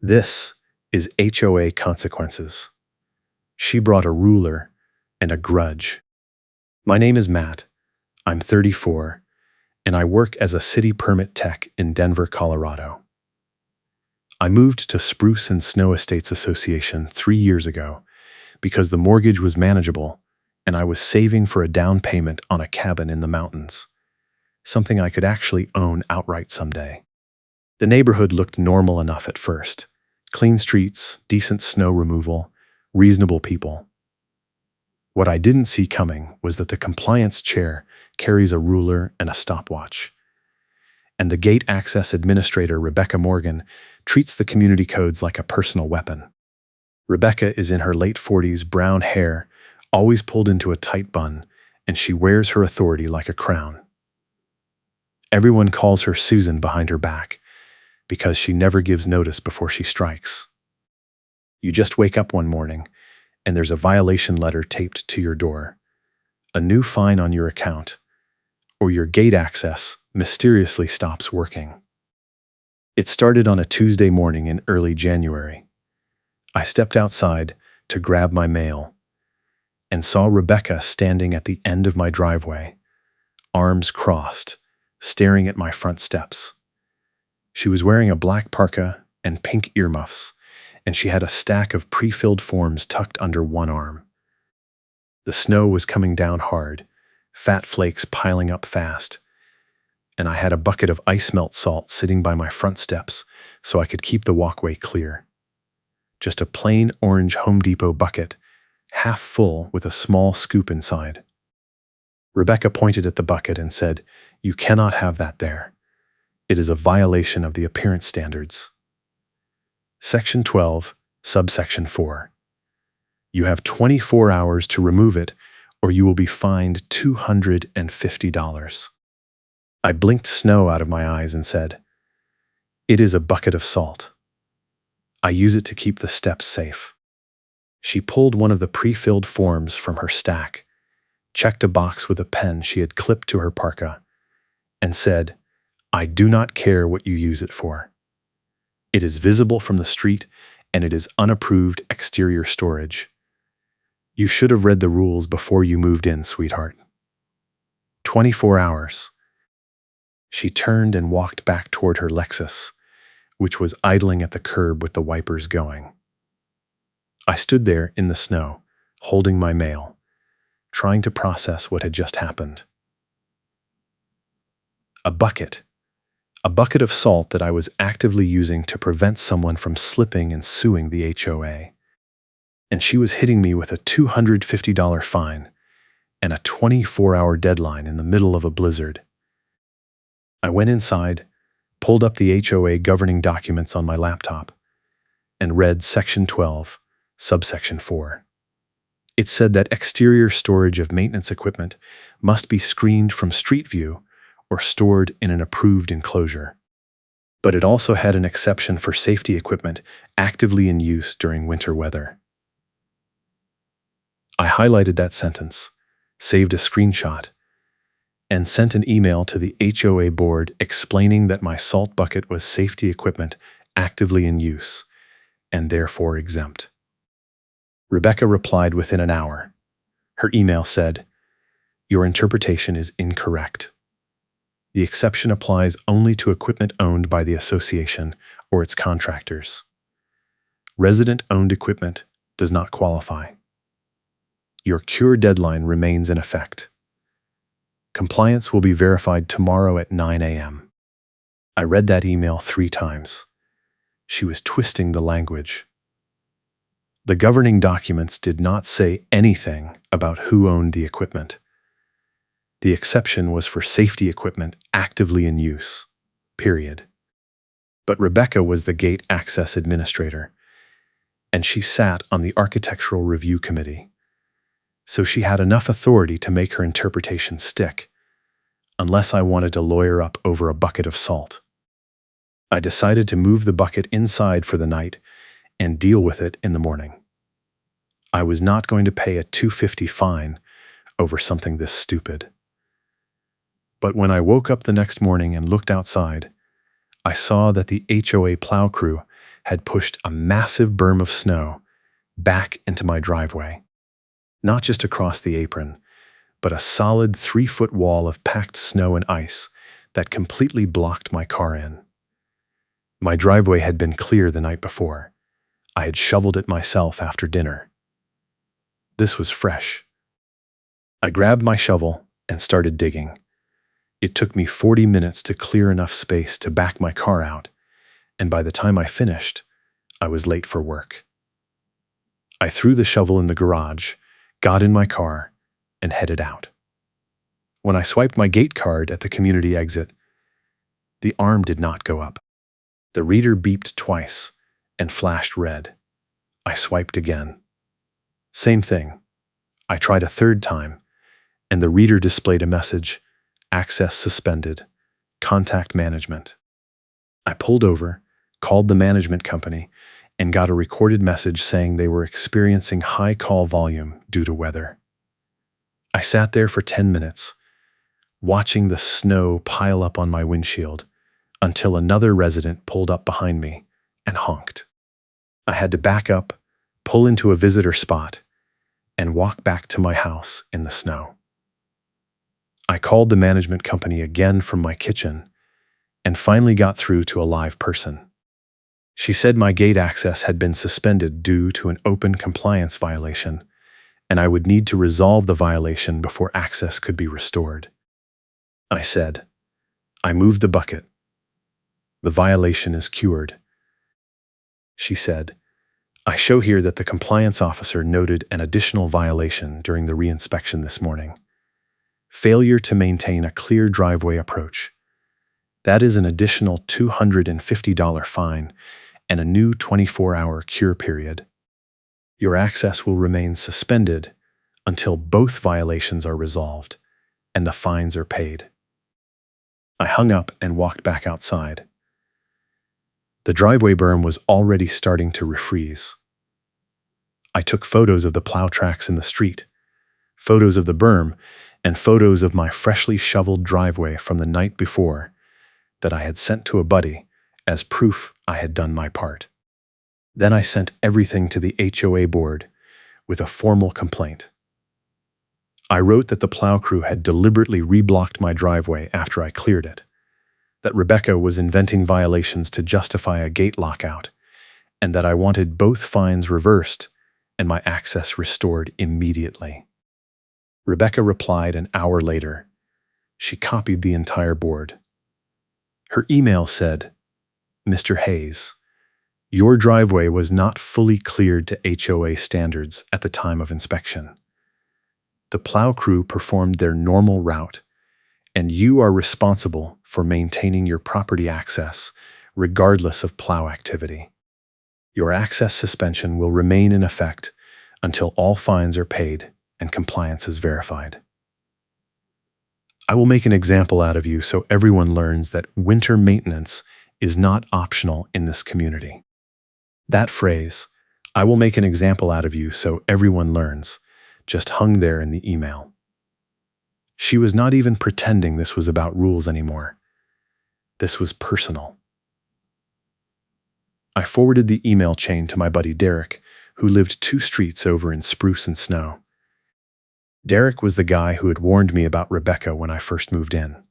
This is HOA consequences. She brought a ruler and a grudge. My name is Matt. I'm 34, and I work as a city permit tech in Denver, Colorado. I moved to Spruce and Snow Estates Association 3 years ago because the mortgage was manageable and I was saving for a down payment on a cabin in the mountains, something I could actually own outright someday. The neighborhood looked normal enough at first. Clean streets, decent snow removal, reasonable people. What I didn't see coming was that the compliance chair carries a ruler and a stopwatch. And the gate access administrator, Rebecca Morgan, treats the community codes like a personal weapon. Rebecca is in her late 40s, brown hair, always pulled into a tight bun, and she wears her authority like a crown. Everyone calls her Susan behind her back, because she never gives notice before she strikes. You just wake up one morning, and there's a violation letter taped to your door, a new fine on your account, or your gate access mysteriously stops working. It started on a Tuesday morning in early January. I stepped outside to grab my mail and saw Rebecca standing at the end of my driveway, arms crossed, staring at my front steps. She was wearing a black parka and pink earmuffs, and she had a stack of pre-filled forms tucked under one arm. The snow was coming down hard, fat flakes piling up fast, and I had a bucket of ice melt salt sitting by my front steps so I could keep the walkway clear. Just a plain orange Home Depot bucket, half full with a small scoop inside. Rebecca pointed at the bucket and said, "You cannot have that there. It is a violation of the appearance standards." Section 12, subsection 4. You have 24 hours to remove it, or you will be fined $250. I blinked snow out of my eyes and said, "It is a bucket of salt. I use it to keep the steps safe." She pulled one of the pre-filled forms from her stack, checked a box with a pen she had clipped to her parka, and said, "I do not care what you use it for. It is visible from the street, and it is unapproved exterior storage. You should have read the rules before you moved in, sweetheart." 24 hours. She turned and walked back toward her Lexus, which was idling at the curb with the wipers going. I stood there in the snow, holding my mail, trying to process what had just happened. A bucket of salt that I was actively using to prevent someone from slipping and suing the HOA. And she was hitting me with a $250 fine and a 24-hour deadline in the middle of a blizzard. I went inside, pulled up the HOA governing documents on my laptop, and read Section 12, subsection 4. It said that exterior storage of maintenance equipment must be screened from street view or stored in an approved enclosure. But it also had an exception for safety equipment actively in use during winter weather. I highlighted that sentence, saved a screenshot, and sent an email to the HOA board explaining that my salt bucket was safety equipment actively in use and therefore exempt. Rebecca replied within an hour. Her email said, "Your interpretation is incorrect. The exception applies only to equipment owned by the association or its contractors. Resident-owned equipment does not qualify. Your cure deadline remains in effect. Compliance will be verified tomorrow at 9 a.m. I read that email 3 times. She was twisting the language. The governing documents did not say anything about who owned the equipment. The exception was for safety equipment actively in use, period. But Rebecca was the gate access administrator, and she sat on the architectural review committee. So she had enough authority to make her interpretation stick, unless I wanted to lawyer up over a bucket of salt. I decided to move the bucket inside for the night and deal with it in the morning. I was not going to pay a $250 fine over something this stupid. But when I woke up the next morning and looked outside, I saw that the HOA plow crew had pushed a massive berm of snow back into my driveway. Not just across the apron, but a solid 3-foot wall of packed snow and ice that completely blocked my car in. My driveway had been clear the night before. I had shoveled it myself after dinner. This was fresh. I grabbed my shovel and started digging. It took me 40 minutes to clear enough space to back my car out, and by the time I finished, I was late for work. I threw the shovel in the garage, got in my car, and headed out. When I swiped my gate card at the community exit, the arm did not go up. The reader beeped twice and flashed red. I swiped again. Same thing. I tried a third time, and the reader displayed a message, "Access suspended. Contact management." I pulled over, called the management company, and got a recorded message saying they were experiencing high call volume due to weather. I sat there for 10 minutes, watching the snow pile up on my windshield until another resident pulled up behind me and honked. I had to back up, pull into a visitor spot, and walk back to my house in the snow. I called the management company again from my kitchen and finally got through to a live person. She said my gate access had been suspended due to an open compliance violation, and I would need to resolve the violation before access could be restored. I said, "I moved the bucket. The violation is cured." She said, "I show here that the compliance officer noted an additional violation during the reinspection this morning. Failure to maintain a clear driveway approach. That is an additional $250 fine and a new 24-hour cure period. Your access will remain suspended until both violations are resolved and the fines are paid." I hung up and walked back outside. The driveway berm was already starting to refreeze. I took photos of the plow tracks in the street, photos of the berm, and photos of my freshly shoveled driveway from the night before that I had sent to a buddy as proof I had done my part. Then I sent everything to the HOA board with a formal complaint. I wrote that the plow crew had deliberately reblocked my driveway after I cleared it, that Rebecca was inventing violations to justify a gate lockout, and that I wanted both fines reversed and my access restored immediately. Rebecca replied an hour later. She copied the entire board. Her email said, "Mr. Hayes, your driveway was not fully cleared to HOA standards at the time of inspection. The plow crew performed their normal route, and you are responsible for maintaining your property access regardless of plow activity. Your access suspension will remain in effect until all fines are paid and compliance is verified. I will make an example out of you so everyone learns that winter maintenance is not optional in this community." That phrase, "I will make an example out of you so everyone learns," just hung there in the email. She was not even pretending this was about rules anymore. This was personal. I forwarded the email chain to my buddy Derek, who lived 2 streets over in Spruce and Snow. Derek was the guy who had warned me about Rebecca when I first moved in.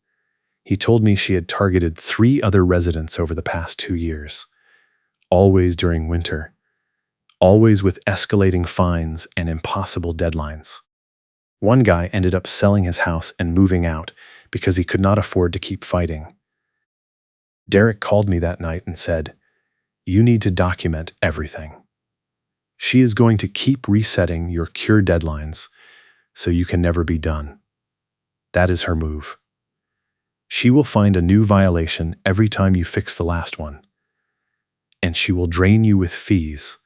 He told me she had targeted 3 other residents over the past 2 years, always during winter, always with escalating fines and impossible deadlines. One guy ended up selling his house and moving out because he could not afford to keep fighting. Derek called me that night and said, "You need to document everything. She is going to keep resetting your cure deadlines so you can never be done. That is her move. She will find a new violation every time you fix the last one, and she will drain you with fees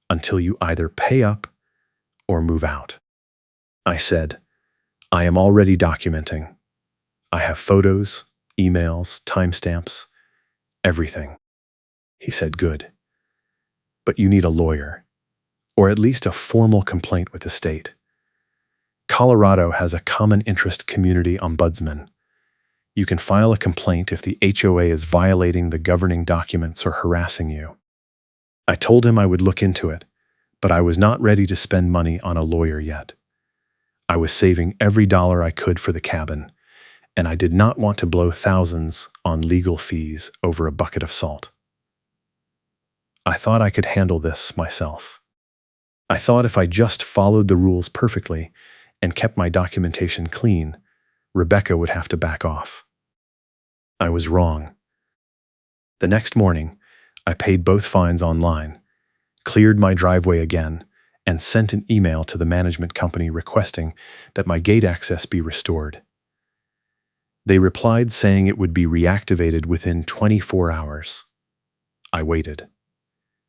until you either pay up or move out." I said, "I am already documenting. I have photos, emails, timestamps, everything." He said, "Good. But you need a lawyer, or at least a formal complaint with the state. Colorado has a common interest community ombudsman. You can file a complaint if the HOA is violating the governing documents or harassing you. I told him I would look into it, but I was not ready to spend money on a lawyer yet. I was saving every dollar I could for the cabin, and I did not want to blow thousands on legal fees over a bucket of salt. I thought I could handle this myself. I thought if I just followed the rules perfectly and kept my documentation clean, Rebecca would have to back off. I was wrong. The next morning, I paid both fines online, cleared my driveway again, and sent an email to the management company requesting that my gate access be restored. They replied saying it would be reactivated within 24 hours. I waited.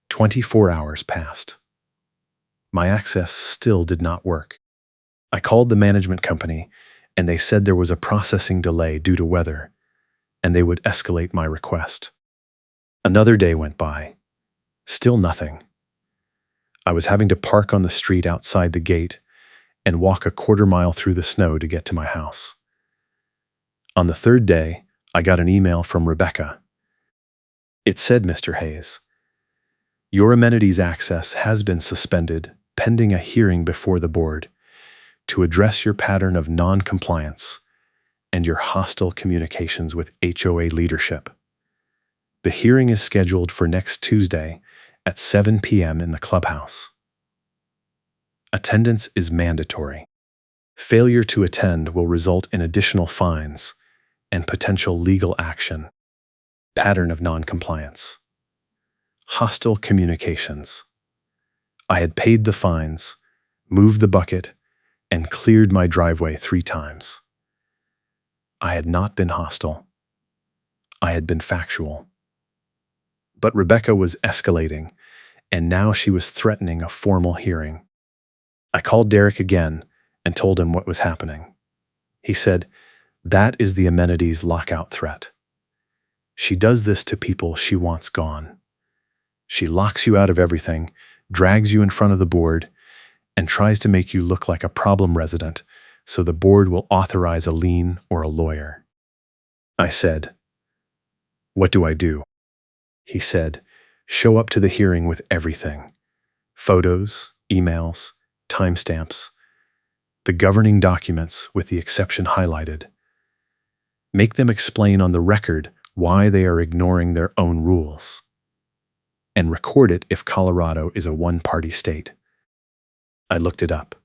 24 hours passed. My access still did not work. I called the management company, and they said there was a processing delay due to weather, and they would escalate my request. Another day went by. Still nothing. I was having to park on the street outside the gate and walk a quarter-mile through the snow to get to my house. On the third day, I got an email from Rebecca. It said, "Mr. Hayes, your amenities access has been suspended pending a hearing before the board to address your pattern of non-compliance and your hostile communications with HOA leadership. The hearing is scheduled for next Tuesday at 7 p.m. in the clubhouse. Attendance is mandatory. Failure to attend will result in additional fines and potential legal action. Pattern of non-compliance. Hostile communications. I had paid the fines, moved the bucket, and cleared my driveway 3 times. I had not been hostile. I had been factual. But Rebecca was escalating, and now she was threatening a formal hearing. I called Derek again and told him what was happening. He said, "That is the amenities lockout threat. She does this to people she wants gone. She locks you out of everything, drags you in front of the board, and tries to make you look like a problem resident so the board will authorize a lien or a lawyer." I said, "What do I do?" He said, "Show up to the hearing with everything. Photos, emails, timestamps, the governing documents with the exception highlighted. Make them explain on the record why they are ignoring their own rules. And record it if Colorado is a one-party state." I looked it up.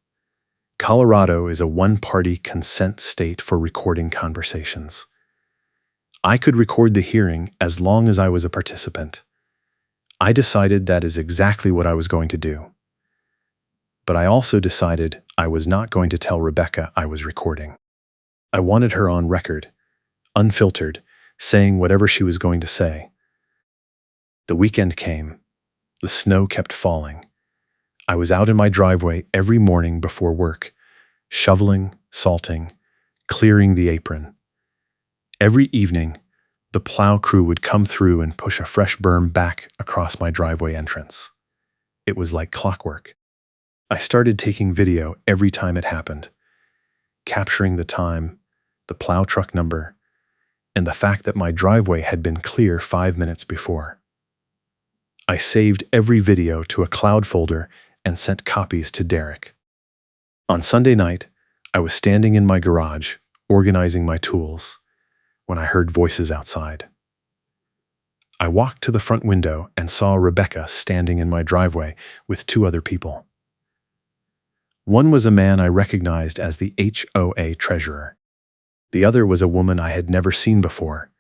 Colorado is a one-party consent state for recording conversations. I could record the hearing as long as I was a participant. I decided that is exactly what I was going to do. But I also decided I was not going to tell Rebecca I was recording. I wanted her on record, unfiltered, saying whatever she was going to say. The weekend came. The snow kept falling. I was out in my driveway every morning before work, shoveling, salting, clearing the apron. Every evening, the plow crew would come through and push a fresh berm back across my driveway entrance. It was like clockwork. I started taking video every time it happened, capturing the time, the plow truck number, and the fact that my driveway had been clear 5 minutes before. I saved every video to a cloud folder and sent copies to Derek. On Sunday night, I was standing in my garage, organizing my tools, when I heard voices outside. I walked to the front window and saw Rebecca standing in my driveway with 2 other people. One was a man I recognized as the HOA treasurer. The other was a woman I had never seen before,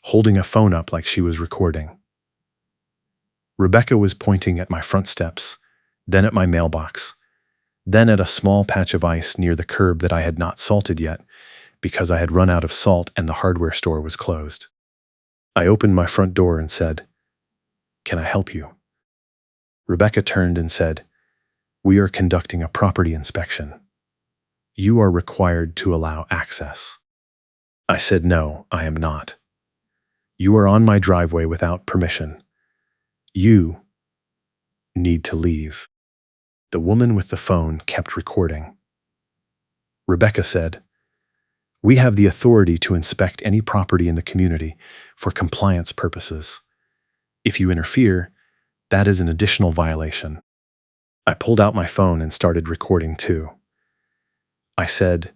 holding a phone up like she was recording. Rebecca was pointing at my front steps, then at my mailbox, then at a small patch of ice near the curb that I had not salted yet because I had run out of salt and the hardware store was closed. I opened my front door and said, "Can I help you?" Rebecca turned and said, "We are conducting a property inspection. You are required to allow access." I said, "No, I am not. You are on my driveway without permission. You need to leave." The woman with the phone kept recording. Rebecca said, "We have the authority to inspect any property in the community for compliance purposes. If you interfere, That is an additional violation. I pulled out my phone and started recording too. I said,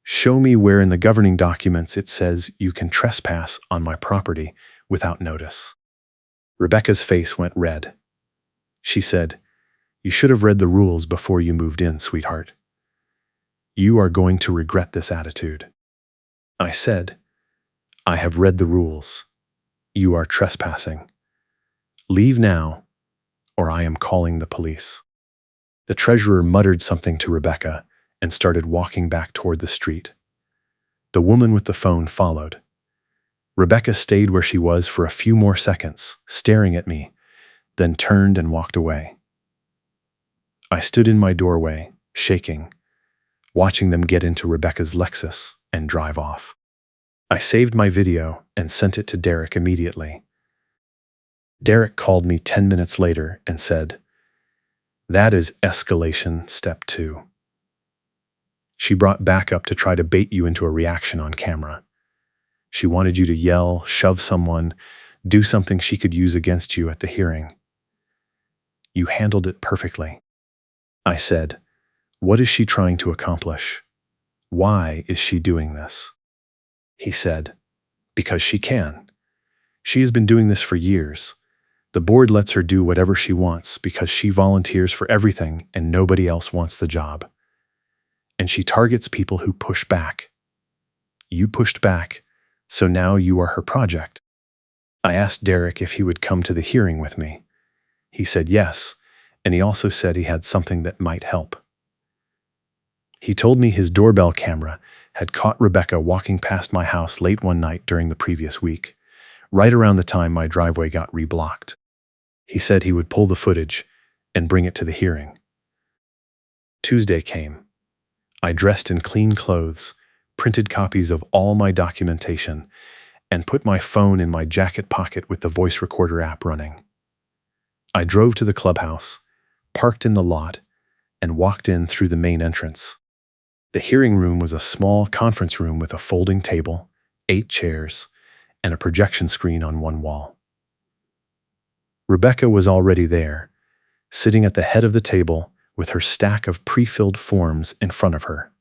"Show me where in the governing documents it says you can trespass on my property without notice." Rebecca's face went red. She said, "You should have read the rules before you moved in, sweetheart. You are going to regret this attitude." I said, "I have read the rules. You are trespassing. Leave now, or I am calling the police." The treasurer muttered something to Rebecca and started walking back toward the street. The woman with the phone followed. Rebecca stayed where she was for a few more seconds, staring at me, then turned and walked away. I stood in my doorway, shaking, watching them get into Rebecca's Lexus and drive off. I saved my video and sent it to Derek immediately. Derek called me 10 minutes later and said, "That is escalation step 2. She brought backup to try to bait you into a reaction on camera. She wanted you to yell, shove someone, do something she could use against you at the hearing. You handled it perfectly." I said, "What is she trying to accomplish? Why is she doing this?" He said, "Because she can. She has been doing this for years. The board lets her do whatever she wants because she volunteers for everything and nobody else wants the job. And she targets people who push back. You pushed back, so now you are her project." I asked Derek if he would come to the hearing with me. He said yes, and he also said he had something that might help. He told me his doorbell camera had caught Rebecca walking past my house late one night during the previous week, right around the time my driveway got reblocked. He said he would pull the footage and bring it to the hearing. Tuesday came. I dressed in clean clothes, printed copies of all my documentation, and put my phone in my jacket pocket with the voice recorder app running. I drove to the clubhouse, parked in the lot, and walked in through the main entrance. The hearing room was a small conference room with a folding table, 8 chairs, and a projection screen on one wall. Rebecca was already there, sitting at the head of the table with her stack of pre-filled forms in front of her.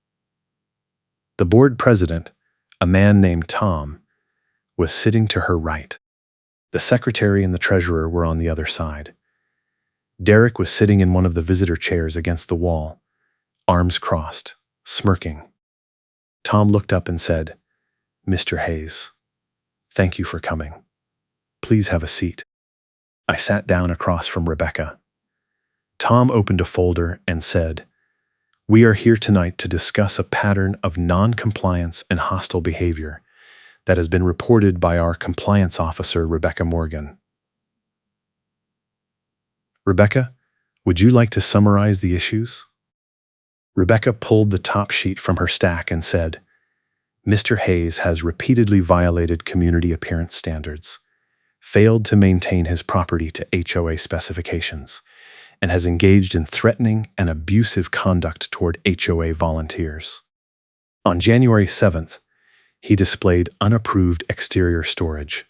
The board president, a man named Tom, was sitting to her right. The secretary and the treasurer were on the other side. Derek was sitting in one of the visitor chairs against the wall, arms crossed, smirking. Tom looked up and said, "Mr. Hayes, thank you for coming. Please have a seat." I sat down across from Rebecca. Tom opened a folder and said, "We are here tonight to discuss a pattern of non-compliance and hostile behavior that has been reported by our compliance officer, Rebecca Morgan." Rebecca, would you like to summarize the issues? Rebecca pulled the top sheet from her stack and said, "Mr. Hayes has repeatedly violated community appearance standards, failed to maintain his property to HOA specifications, and has engaged in threatening and abusive conduct toward HOA volunteers. On January 7th, he displayed unapproved exterior storage.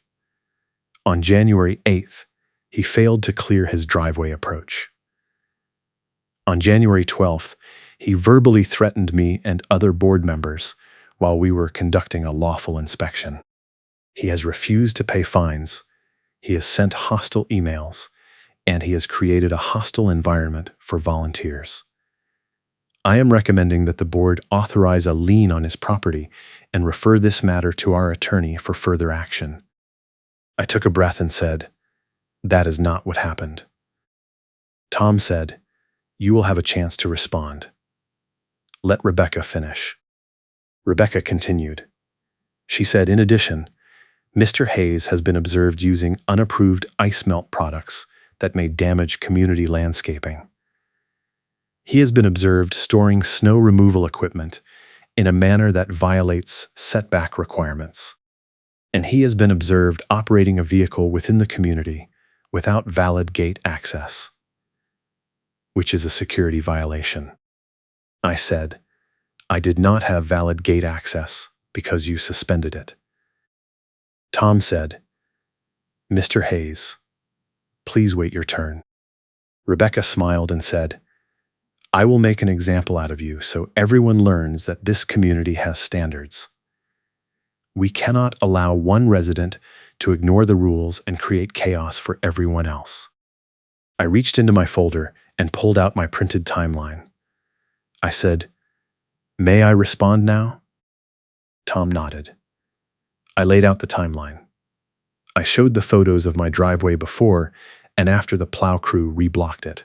On January 8th, he failed to clear his driveway approach. On January 12th, he verbally threatened me and other board members while we were conducting a lawful inspection. He has refused to pay fines, he has sent hostile emails, and he has created a hostile environment for volunteers. I am recommending that the board authorize a lien on his property and refer this matter to our attorney for further action." I took a breath and said, "That is not what happened." Tom said, "You will have a chance to respond. Let Rebecca finish." Rebecca continued. She said, "In addition, Mr. Hayes has been observed using unapproved ice melt products that may damage community landscaping. He has been observed storing snow removal equipment in a manner that violates setback requirements. And he has been observed operating a vehicle within the community without valid gate access, which is a security violation." I said, "I did not have valid gate access because you suspended it." Tom said, "Mr. Hayes, Please wait your turn. Rebecca smiled and said, I will make an example out of you so everyone learns that this community has standards. We cannot allow one resident to ignore the rules and create chaos for everyone else. I reached into my folder and pulled out my printed timeline. I said, May I respond now? Tom nodded. I laid out the timeline. I showed the photos of my driveway before and after the plow crew reblocked it.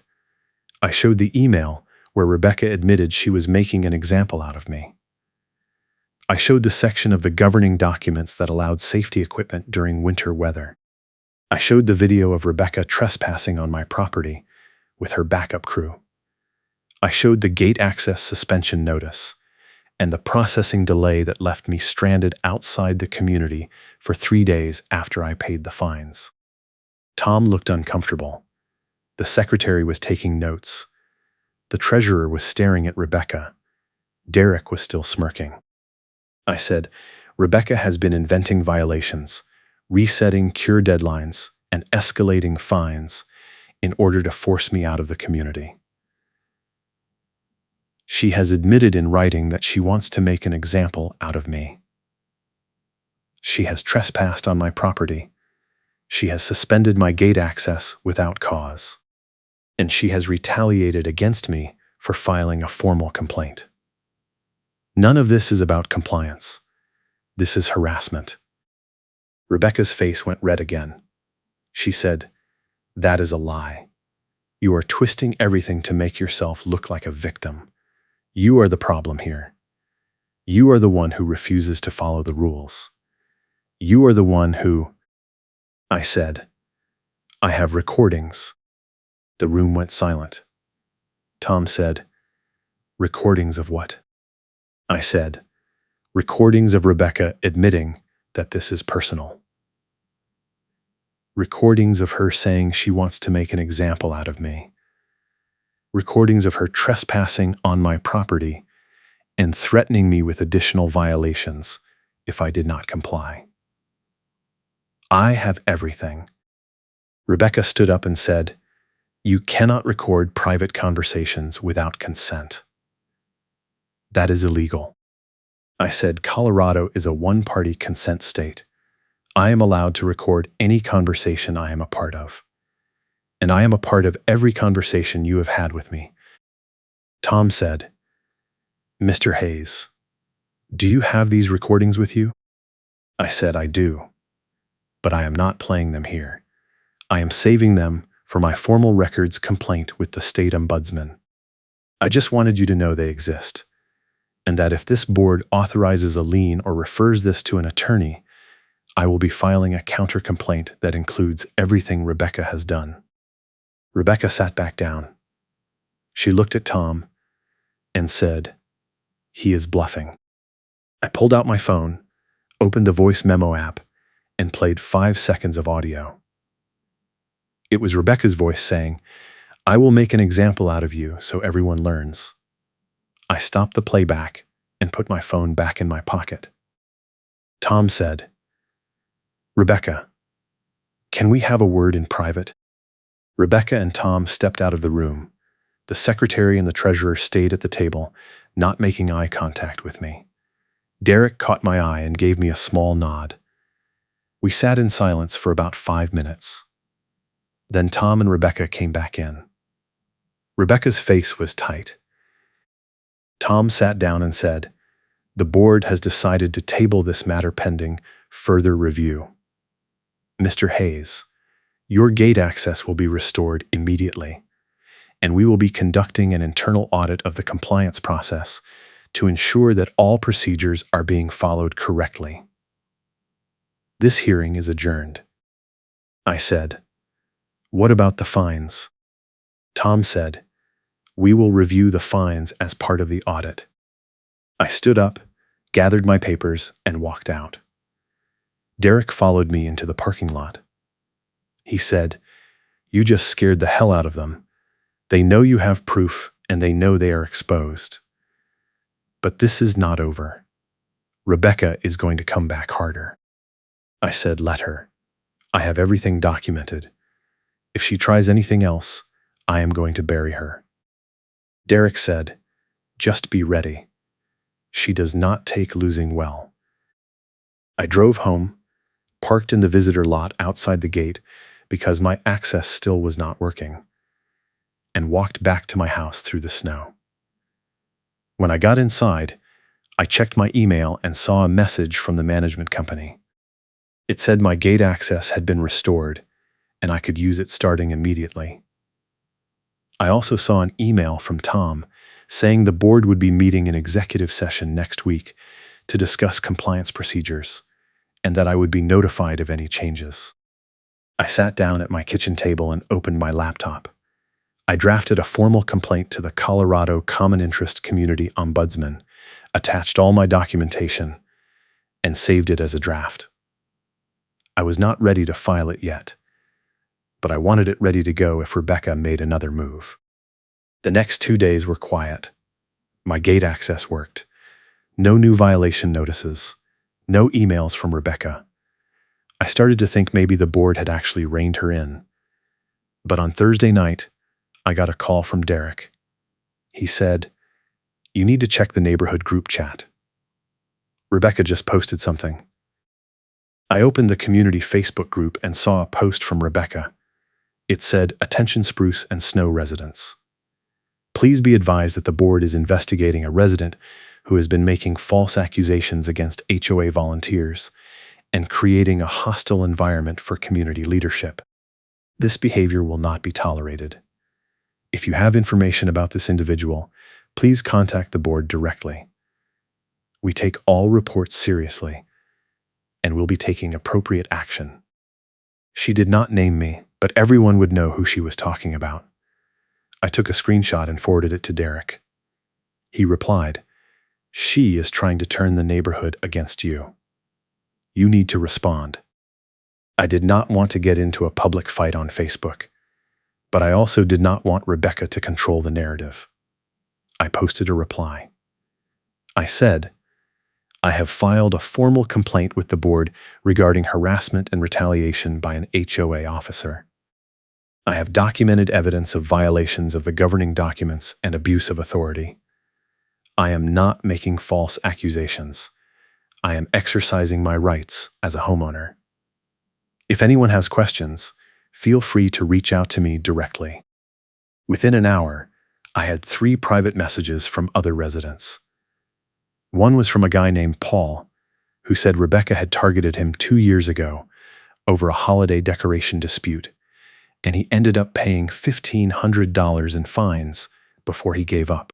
I showed the email where Rebecca admitted she was making an example out of me. I showed the section of the governing documents that allowed safety equipment during winter weather. I showed the video of Rebecca trespassing on my property with her backup crew. I showed the gate access suspension notice and the processing delay that left me stranded outside the community for 3 days after I paid the fines. Tom looked uncomfortable. The secretary was taking notes. The treasurer was staring at Rebecca. Derek was still smirking. I said, Rebecca has been inventing violations, resetting cure deadlines, and escalating fines in order to force me out of the community. She has admitted in writing that she wants to make an example out of me. She has trespassed on my property. She has suspended my gate access without cause. And she has retaliated against me for filing a formal complaint. None of this is about compliance. This is harassment. Rebecca's face went red again. She said, That is a lie. You are twisting everything to make yourself look like a victim. You are the problem here. You are the one who refuses to follow the rules. You are the one who... I said, I have recordings. The room went silent. Tom said, Recordings of what? I said, Recordings of Rebecca admitting that this is personal. Recordings of her saying she wants to make an example out of me. Recordings of her trespassing on my property and threatening me with additional violations if I did not comply. I have everything. Rebecca stood up and said, You cannot record private conversations without consent. That is illegal. I said, Colorado is a one-party consent state. I am allowed to record any conversation I am a part of. And I am a part of every conversation you have had with me. Tom said, Mr. Hayes, do you have these recordings with you? I said, I do. But I am not playing them here. I am saving them for my formal records complaint with the state ombudsman. I just wanted you to know they exist, and that if this board authorizes a lien or refers this to an attorney, I will be filing a counter-complaint that includes everything Rebecca has done. Rebecca sat back down. She looked at Tom and said, He is bluffing. I pulled out my phone, opened the voice memo app, and played 5 seconds of audio. It was Rebecca's voice saying, I will make an example out of you so everyone learns. I stopped the playback and put my phone back in my pocket. Tom said, Rebecca, can we have a word in private? Rebecca and Tom stepped out of the room. The secretary and the treasurer stayed at the table, not making eye contact with me. Derek caught my eye and gave me a small nod. We sat in silence for about 5 minutes. Then Tom and Rebecca came back in. Rebecca's face was tight. Tom sat down and said, The board has decided to table this matter pending further review. Mr. Hayes, your gate access will be restored immediately, and we will be conducting an internal audit of the compliance process to ensure that all procedures are being followed correctly. This hearing is adjourned. I said, What about the fines? Tom said, We will review the fines as part of the audit. I stood up, gathered my papers, and walked out. Derek followed me into the parking lot. He said, You just scared the hell out of them. They know you have proof, and they know they are exposed. But this is not over. Rebecca is going to come back harder. I said, Let her. I have everything documented. If she tries anything else, I am going to bury her. Derek said, "Just be ready. She does not take losing well." I drove home, parked in the visitor lot outside the gate because my access still was not working, and walked back to my house through the snow. When I got inside, I checked my email and saw a message from the management company. It said my gate access had been restored and I could use it starting immediately. I also saw an email from Tom saying the board would be meeting an executive session next week to discuss compliance procedures and that I would be notified of any changes. I sat down at my kitchen table and opened my laptop. I drafted a formal complaint to the Colorado Common Interest Community Ombudsman, attached all my documentation, and saved it as a draft. I was not ready to file it yet, but I wanted it ready to go if Rebecca made another move. The next 2 days were quiet. My gate access worked. No new violation notices. No emails from Rebecca. I started to think maybe the board had actually reined her in. But on Thursday night, I got a call from Derek. He said, "You need to check the neighborhood group chat. Rebecca just posted something." I opened the community Facebook group and saw a post from Rebecca. It said, "Attention Spruce and Snow residents. Please be advised that the board is investigating a resident who has been making false accusations against HOA volunteers and creating a hostile environment for community leadership. This behavior will not be tolerated. If you have information about this individual, please contact the board directly. We take all reports seriously and will be taking appropriate action." She did not name me, but everyone would know who she was talking about. I took a screenshot and forwarded it to Derek. He replied, "She is trying to turn the neighborhood against you. You need to respond." I did not want to get into a public fight on Facebook, but I also did not want Rebecca to control the narrative. I posted a reply. I said, "I have filed a formal complaint with the board regarding harassment and retaliation by an HOA officer. I have documented evidence of violations of the governing documents and abuse of authority. I am not making false accusations. I am exercising my rights as a homeowner. If anyone has questions, feel free to reach out to me directly." Within an hour, I had 3 private messages from other residents. One was from a guy named Paul, who said Rebecca had targeted him 2 years ago over a holiday decoration dispute, and he ended up paying $1,500 in fines before he gave up.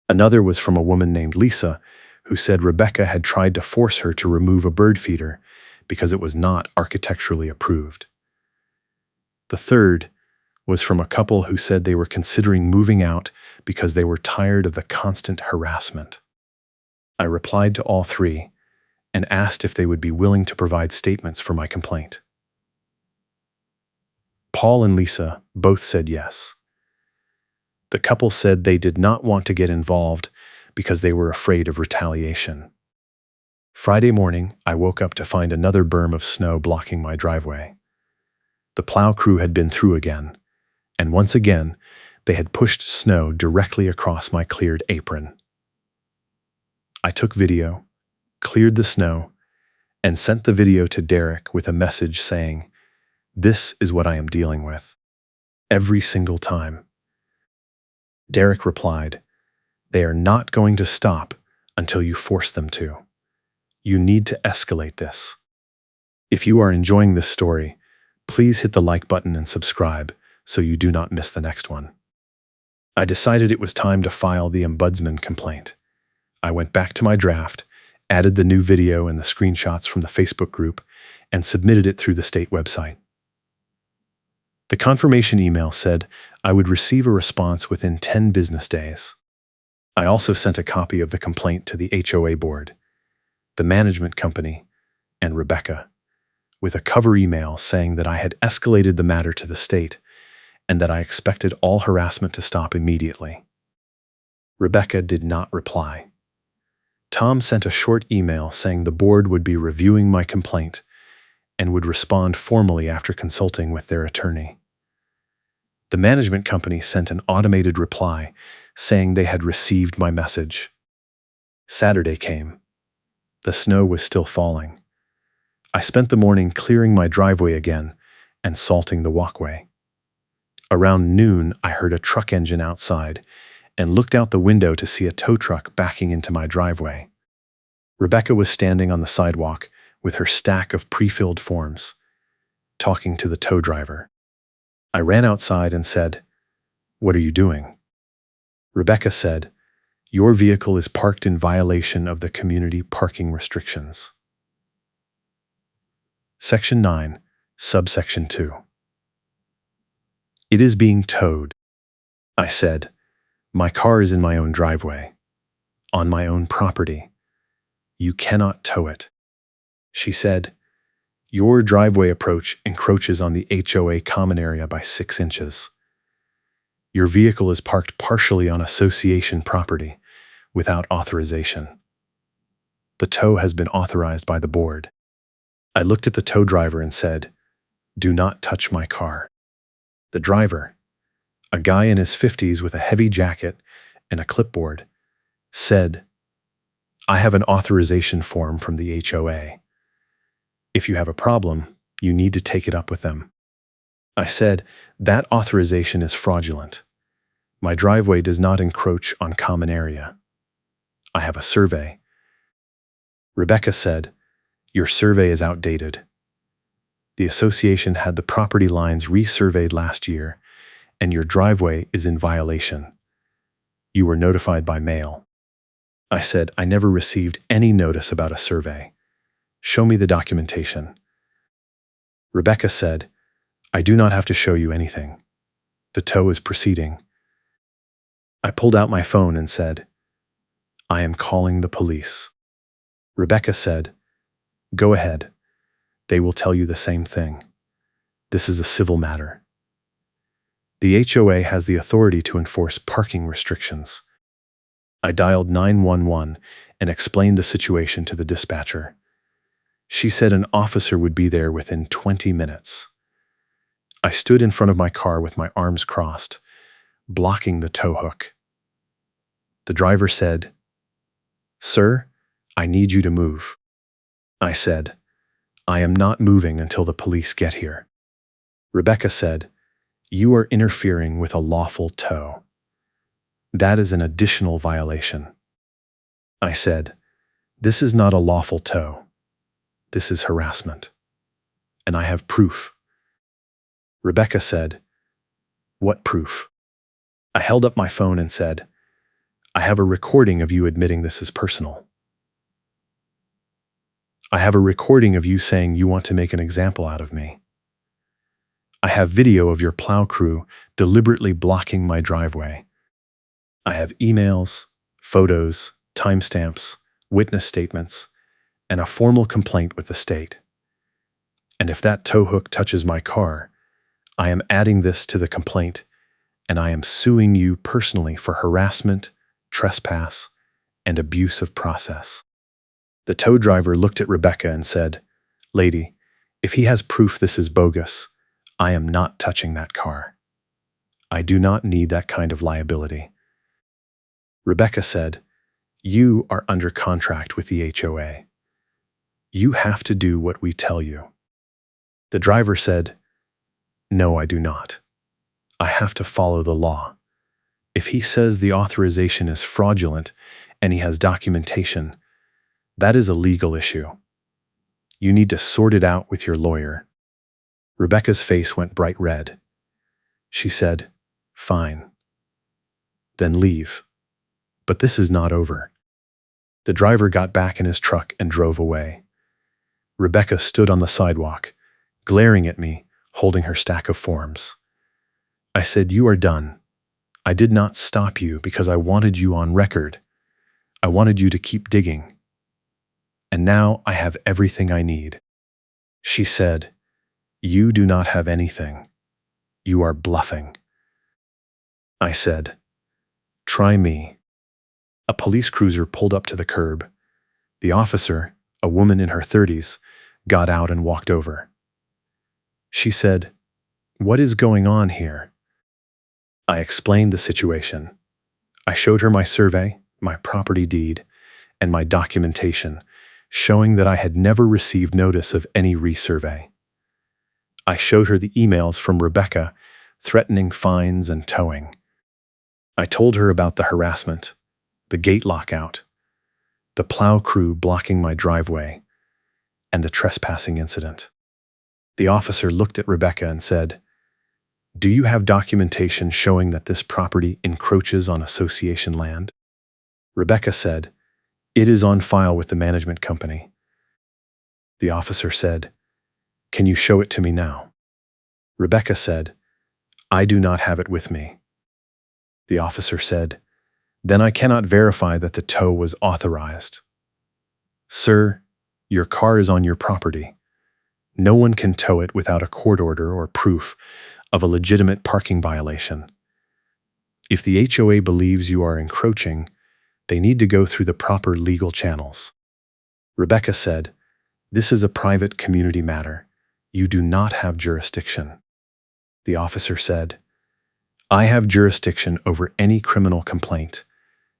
Another was from a woman named Lisa, who said Rebecca had tried to force her to remove a bird feeder because it was not architecturally approved. The third was from a couple who said they were considering moving out because they were tired of the constant harassment. I replied to all 3 and asked if they would be willing to provide statements for my complaint. Paul and Lisa both said yes. The couple said they did not want to get involved because they were afraid of retaliation. Friday morning, I woke up to find another berm of snow blocking my driveway. The plow crew had been through again, and once again, they had pushed snow directly across my cleared apron. I took video, cleared the snow, and sent the video to Derek with a message saying, "This is what I am dealing with. Every single time." Derek replied, "They are not going to stop until you force them to. You need to escalate this." If you are enjoying this story, please hit the like button and subscribe so you do not miss the next one. I decided it was time to file the ombudsman complaint. I went back to my draft, added the new video and the screenshots from the Facebook group, and submitted it through the state website. The confirmation email said I would receive a response within 10 business days. I also sent a copy of the complaint to the HOA board, the management company, and Rebecca, with a cover email saying that I had escalated the matter to the state and that I expected all harassment to stop immediately. Rebecca did not reply. Tom sent a short email saying the board would be reviewing my complaint and would respond formally after consulting with their attorney. The management company sent an automated reply saying they had received my message. Saturday came. The snow was still falling. I spent the morning clearing my driveway again and salting the walkway. Around noon, I heard a truck engine outside and looked out the window to see a tow truck backing into my driveway. Rebecca was standing on the sidewalk with her stack of pre-filled forms, talking to the tow driver. I ran outside and said, "What are you doing?" Rebecca said, "Your vehicle is parked in violation of the community parking restrictions." Section 9, subsection 2. "It is being towed." I said, "My car is in my own driveway, on my own property. You cannot tow it." She said, "Your driveway approach encroaches on the HOA common area by 6 inches. Your vehicle is parked partially on association property without authorization. The tow has been authorized by the board." I looked at the tow driver and said, "Do not touch my car." The driver, a guy in his 50s with a heavy jacket and a clipboard, said, "I have an authorization form from the HOA. If you have a problem, you need to take it up with them." I said, "That authorization is fraudulent. My driveway does not encroach on common area. I have a survey." Rebecca said, "Your survey is outdated. The association had the property lines resurveyed last year, and your driveway is in violation. You were notified by mail." I said, "I never received any notice about a survey. Show me the documentation." Rebecca said, "I do not have to show you anything. The tow is proceeding." I pulled out my phone and said, "I am calling the police." Rebecca said, "Go ahead. They will tell you the same thing. This is a civil matter. The HOA has the authority to enforce parking restrictions." I dialed 911 and explained the situation to the dispatcher. She said an officer would be there within 20 minutes. I stood in front of my car with my arms crossed, blocking the tow hook. The driver said, "Sir, I need you to move." I said, "I am not moving until the police get here." Rebecca said, "You are interfering with a lawful tow. That is an additional violation." I said, "This is not a lawful tow. This is harassment. And I have proof." Rebecca said, "What proof?" I held up my phone and said, "I have a recording of you admitting this is personal. I have a recording of you saying you want to make an example out of me. I have video of your plow crew deliberately blocking my driveway. I have emails, photos, timestamps, witness statements, and a formal complaint with the state. And if that tow hook touches my car, I am adding this to the complaint, and I am suing you personally for harassment, trespass, and abuse of process." The tow driver looked at Rebecca and said, "Lady, if he has proof this is bogus, I am not touching that car. I do not need that kind of liability." Rebecca said, "You are under contract with the HOA. You have to do what we tell you." The driver said, "No, I do not. I have to follow the law. If he says the authorization is fraudulent and he has documentation, that is a legal issue. You need to sort it out with your lawyer." Rebecca's face went bright red. She said, "Fine. Then leave. But this is not over." The driver got back in his truck and drove away. Rebecca stood on the sidewalk, glaring at me, holding her stack of forms. I said, "You are done. I did not stop you because I wanted you on record. I wanted you to keep digging. And now I have everything I need." She said, "You do not have anything. You are bluffing." I said, "Try me." A police cruiser pulled up to the curb. The officer, a woman in her 30s, got out and walked over. She said, "What is going on here?" I explained the situation. I showed her my survey, my property deed, and my documentation, showing that I had never received notice of any resurvey. I showed her the emails from Rebecca threatening fines and towing. I told her about the harassment, the gate lockout, the plow crew blocking my driveway, and the trespassing incident. The officer looked at Rebecca and said, "Do you have documentation showing that this property encroaches on association land?" Rebecca said, "It is on file with the management company." The officer said, "Can you show it to me now?" Rebecca said, "I do not have it with me." The officer said, "Then I cannot verify that the tow was authorized." "Sir, your car is on your property. No one can tow it without a court order or proof of a legitimate parking violation. If the HOA believes you are encroaching, they need to go through the proper legal channels." Rebecca said, "This is a private community matter. You do not have jurisdiction." The officer said, "I have jurisdiction over any criminal complaint,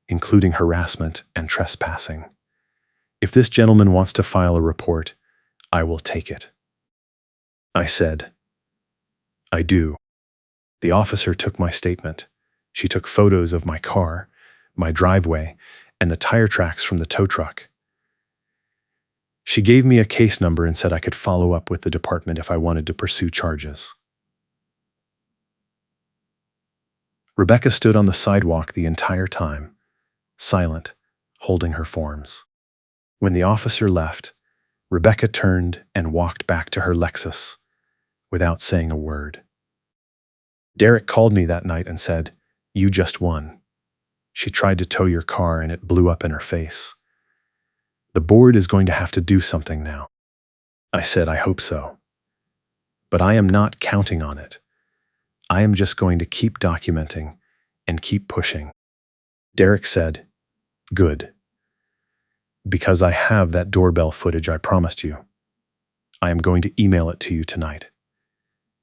including harassment and trespassing. If this gentleman wants to file a report, I will take it." I said, "I do." The officer took my statement. She took photos of my car, my driveway, and the tire tracks from the tow truck. She gave me a case number and said I could follow up with the department if I wanted to pursue charges. Rebecca stood on the sidewalk the entire time, silent, holding her forms. When the officer left, Rebecca turned and walked back to her Lexus without saying a word. Derek called me that night and said, "You just won. She tried to tow your car and it blew up in her face. The board is going to have to do something now." I said, "I hope so. But I am not counting on it. I am just going to keep documenting and keep pushing." Derek said, "Good. Because I have that doorbell footage I promised you. I am going to email it to you tonight.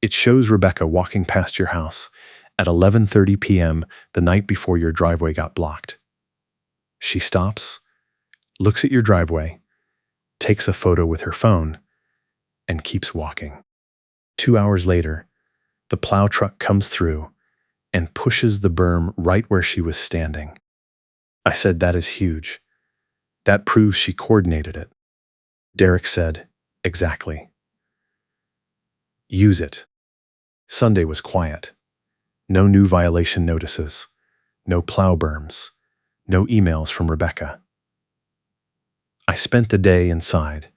It shows Rebecca walking past your house at 11:30 p.m. the night before your driveway got blocked. She stops, looks at your driveway, takes a photo with her phone, and keeps walking. 2 hours later, the plow truck comes through and pushes the berm right where she was standing. I said, "That is huge. That proves she coordinated it." Derek said, "Exactly. Use it." Sunday was quiet. No new violation notices, no plow berms, no emails from Rebecca. I spent the day inside,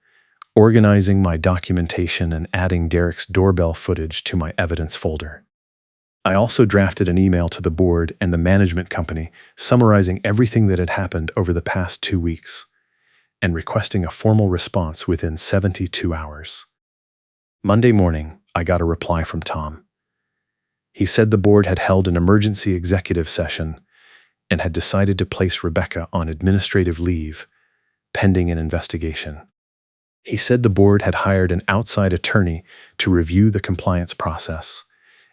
organizing my documentation and adding Derek's doorbell footage to my evidence folder. I also drafted an email to the board and the management company summarizing everything that had happened over the past 2 weeks and requesting a formal response within 72 hours. Monday morning, I got a reply from Tom. He said the board had held an emergency executive session and had decided to place Rebecca on administrative leave, pending an investigation. He said the board had hired an outside attorney to review the compliance process,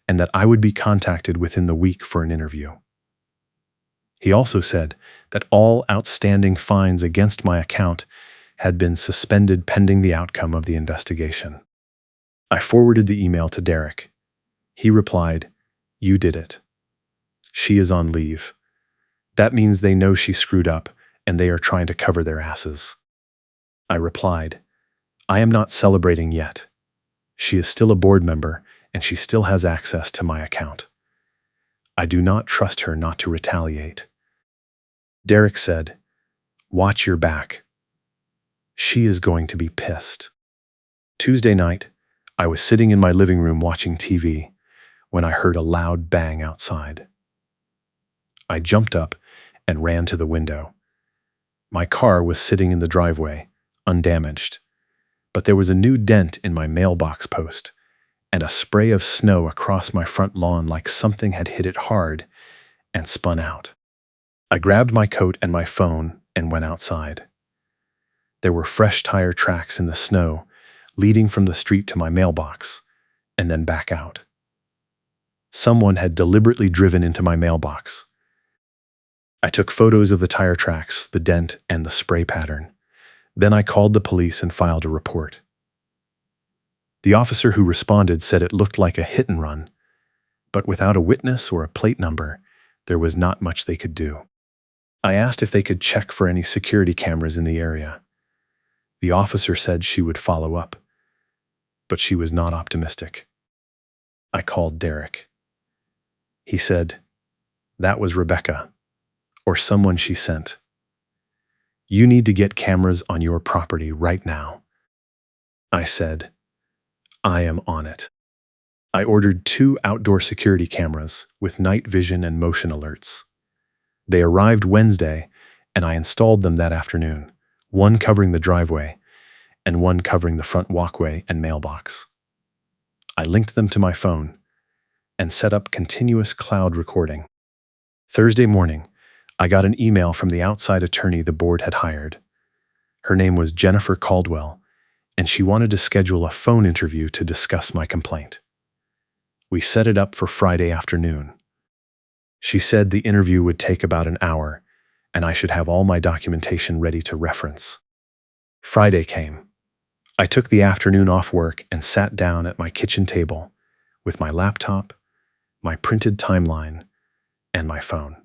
and that I would be contacted within the week for an interview. He also said that all outstanding fines against my account had been suspended pending the outcome of the investigation. I forwarded the email to Derek. He replied, "You did it. She is on leave. That means they know she screwed up and they are trying to cover their asses." I replied, "I am not celebrating yet. She is still a board member and she still has access to my account. I do not trust her not to retaliate." Derek said, "Watch your back. She is going to be pissed." Tuesday night, I was sitting in my living room watching TV when I heard a loud bang outside. I jumped up and ran to the window. My car was sitting in the driveway, undamaged, but there was a new dent in my mailbox post and a spray of snow across my front lawn like something had hit it hard and spun out. I grabbed my coat and my phone and went outside. There were fresh tire tracks in the snow leading from the street to my mailbox and then back out. Someone had deliberately driven into my mailbox. I took photos of the tire tracks, the dent, and the spray pattern. Then I called the police and filed a report. The officer who responded said it looked like a hit and run, but without a witness or a plate number, there was not much they could do. I asked if they could check for any security cameras in the area. The officer said she would follow up, but she was not optimistic. I called Derek. He said, "That was Rebecca, or someone she sent. You need to get cameras on your property right now." I said, "I am on it." I ordered 2 outdoor security cameras with night vision and motion alerts. They arrived Wednesday, and I installed them that afternoon, one covering the driveway and one covering the front walkway and mailbox. I linked them to my phone and set up continuous cloud recording. Thursday morning, I got an email from the outside attorney the board had hired. Her name was Jennifer Caldwell, and she wanted to schedule a phone interview to discuss my complaint. We set it up for Friday afternoon. She said the interview would take about an hour, and I should have all my documentation ready to reference. Friday came. I took the afternoon off work and sat down at my kitchen table with my laptop, my printed timeline, and my phone.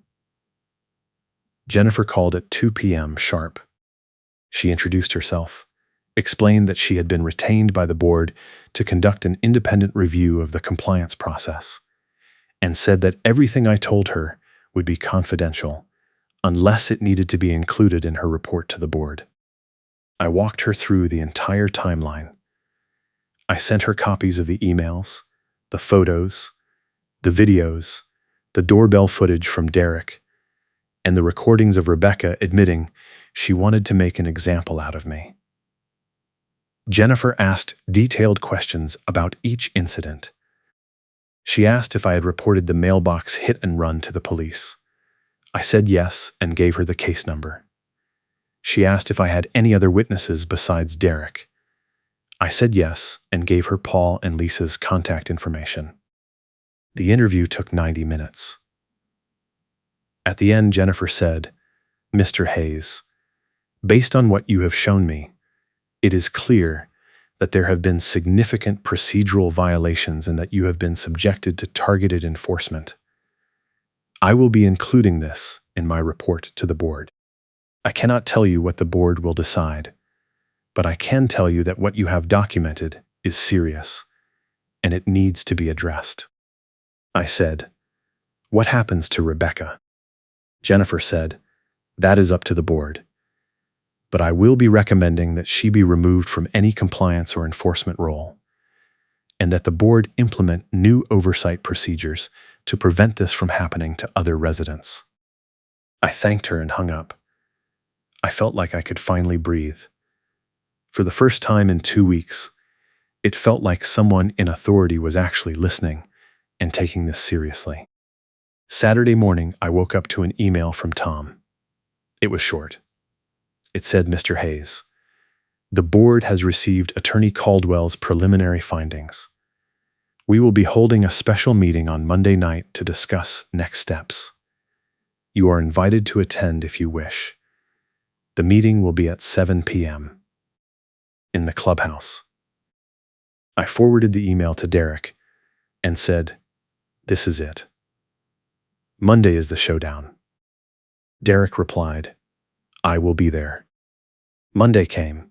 Jennifer called at 2 p.m. sharp. She introduced herself, explained that she had been retained by the board to conduct an independent review of the compliance process, and said that everything I told her would be confidential unless it needed to be included in her report to the board. I walked her through the entire timeline. I sent her copies of the emails, the photos, the videos, the doorbell footage from Derek, and the recordings of Rebecca admitting she wanted to make an example out of me. Jennifer asked detailed questions about each incident. She asked if I had reported the mailbox hit and run to the police. I said yes and gave her the case number. She asked if I had any other witnesses besides Derek. I said yes and gave her Paul and Lisa's contact information. The interview took 90 minutes. At the end, Jennifer said, "Mr. Hayes, based on what you have shown me, it is clear that there have been significant procedural violations and that you have been subjected to targeted enforcement. I will be including this in my report to the board. I cannot tell you what the board will decide, but I can tell you that what you have documented is serious, and it needs to be addressed." I said, "What happens to Rebecca?" Jennifer said, "That is up to the board, but I will be recommending that she be removed from any compliance or enforcement role, and that the board implement new oversight procedures to prevent this from happening to other residents." I thanked her and hung up. I felt like I could finally breathe. For the first time in 2 weeks, it felt like someone in authority was actually listening and taking this seriously. Saturday morning, I woke up to an email from Tom. It was short. It said, "Mr. Hayes, the board has received Attorney Caldwell's preliminary findings. We will be holding a special meeting on Monday night to discuss next steps. You are invited to attend if you wish. The meeting will be at 7 p.m. in the clubhouse." I forwarded the email to Derek and said, "This is it. Monday is the showdown." Derek replied, "I will be there." Monday came.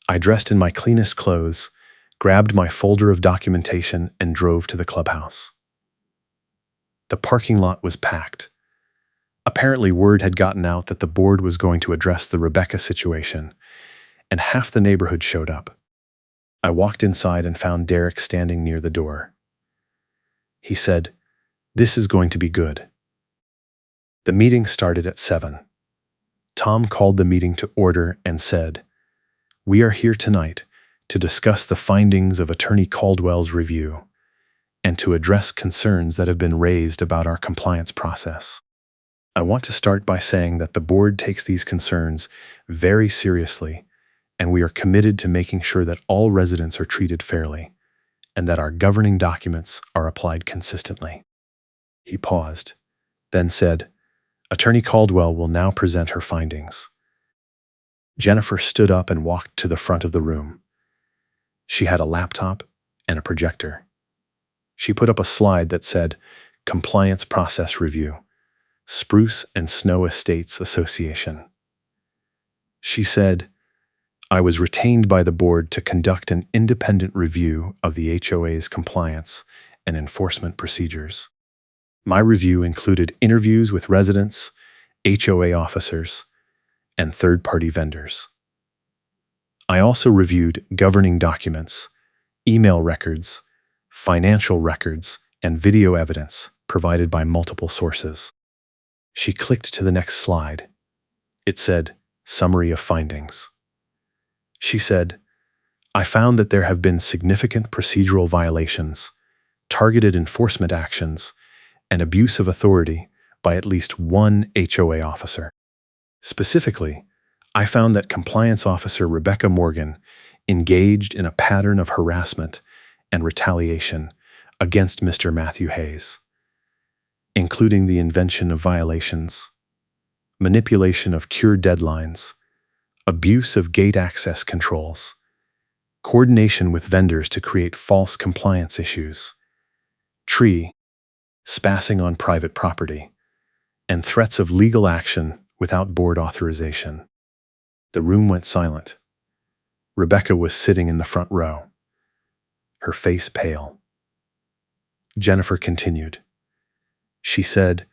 I dressed in my cleanest clothes, grabbed my folder of documentation, and drove to the clubhouse. The parking lot was packed. Apparently, word had gotten out that the board was going to address the Rebecca situation, and half the neighborhood showed up. I walked inside and found Derek standing near the door. He said, "This is going to be good." The meeting started at 7. Tom called the meeting to order and said, "We are here tonight to discuss the findings of Attorney Caldwell's review and to address concerns that have been raised about our compliance process. I want to start by saying that the board takes these concerns very seriously, and we are committed to making sure that all residents are treated fairly and that our governing documents are applied consistently. He paused, then said, "Attorney Caldwell will now present her findings." Jennifer stood up and walked to the front of the room. She had a laptop and a projector. She put up a slide that said, "Compliance Process Review, Spruce and Snow Estates Association." She said, "I was retained by the board to conduct an independent review of the HOA's compliance and enforcement procedures. My review included interviews with residents, HOA officers, and third-party vendors. I also reviewed governing documents, email records, financial records, and video evidence provided by multiple sources." She clicked to the next slide. It said, "Summary of Findings." She said, "I found that there have been significant procedural violations, targeted enforcement actions, and abuse of authority by at least one HOA officer. Specifically, I found that Compliance Officer Rebecca Morgan engaged in a pattern of harassment and retaliation against Mr. Matthew Hayes, including the invention of violations, manipulation of cure deadlines, abuse of gate access controls, coordination with vendors to create false compliance issues, spassing on private property, and threats of legal action without board authorization." The room went silent. Rebecca was sitting in the front row, her face pale. Jennifer continued. She said,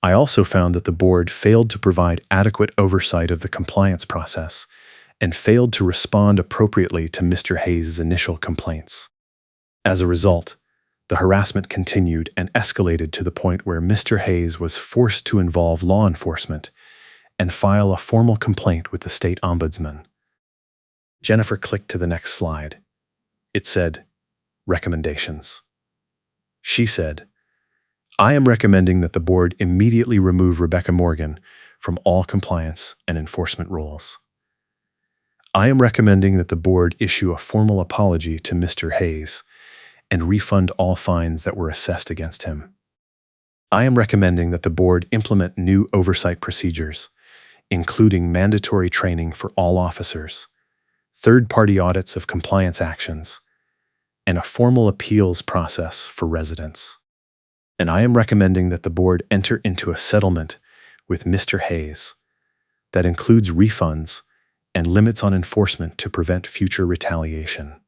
"I also found that the board failed to provide adequate oversight of the compliance process and failed to respond appropriately to Mr. Hayes' initial complaints. As a result, the harassment continued and escalated to the point where Mr. Hayes was forced to involve law enforcement and file a formal complaint with the state ombudsman." Jennifer clicked to the next slide. It said, "Recommendations." She said, "I am recommending that the board immediately remove Rebecca Morgan from all compliance and enforcement roles. I am recommending that the board issue a formal apology to Mr. Hayes and refund all fines that were assessed against him. I am recommending that the board implement new oversight procedures, including mandatory training for all officers, third-party audits of compliance actions, and a formal appeals process for residents. And I am recommending that the board enter into a settlement with Mr. Hayes that includes refunds and limits on enforcement to prevent future retaliation."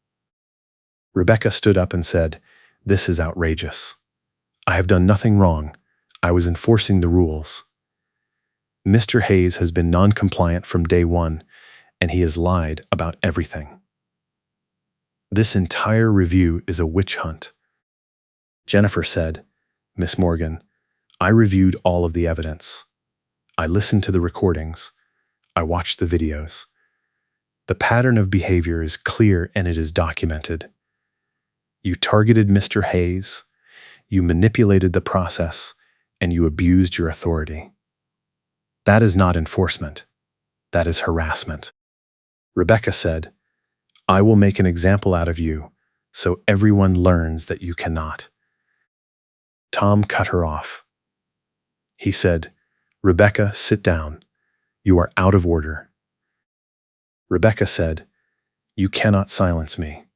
Rebecca stood up and said, "This is outrageous. I have done nothing wrong. I was enforcing the rules. Mr. Hayes has been non-compliant from day one, and he has lied about everything. This entire review is a witch hunt." Jennifer said, "Miss Morgan, I reviewed all of the evidence. I listened to the recordings. I watched the videos. The pattern of behavior is clear and it is documented. You targeted Mr. Hayes, you manipulated the process, and you abused your authority. That is not enforcement. That is harassment." Rebecca said, "I will make an example out of you so everyone learns that you cannot." Tom cut her off. He said, "Rebecca, sit down. You are out of order." Rebecca said, "You cannot silence me.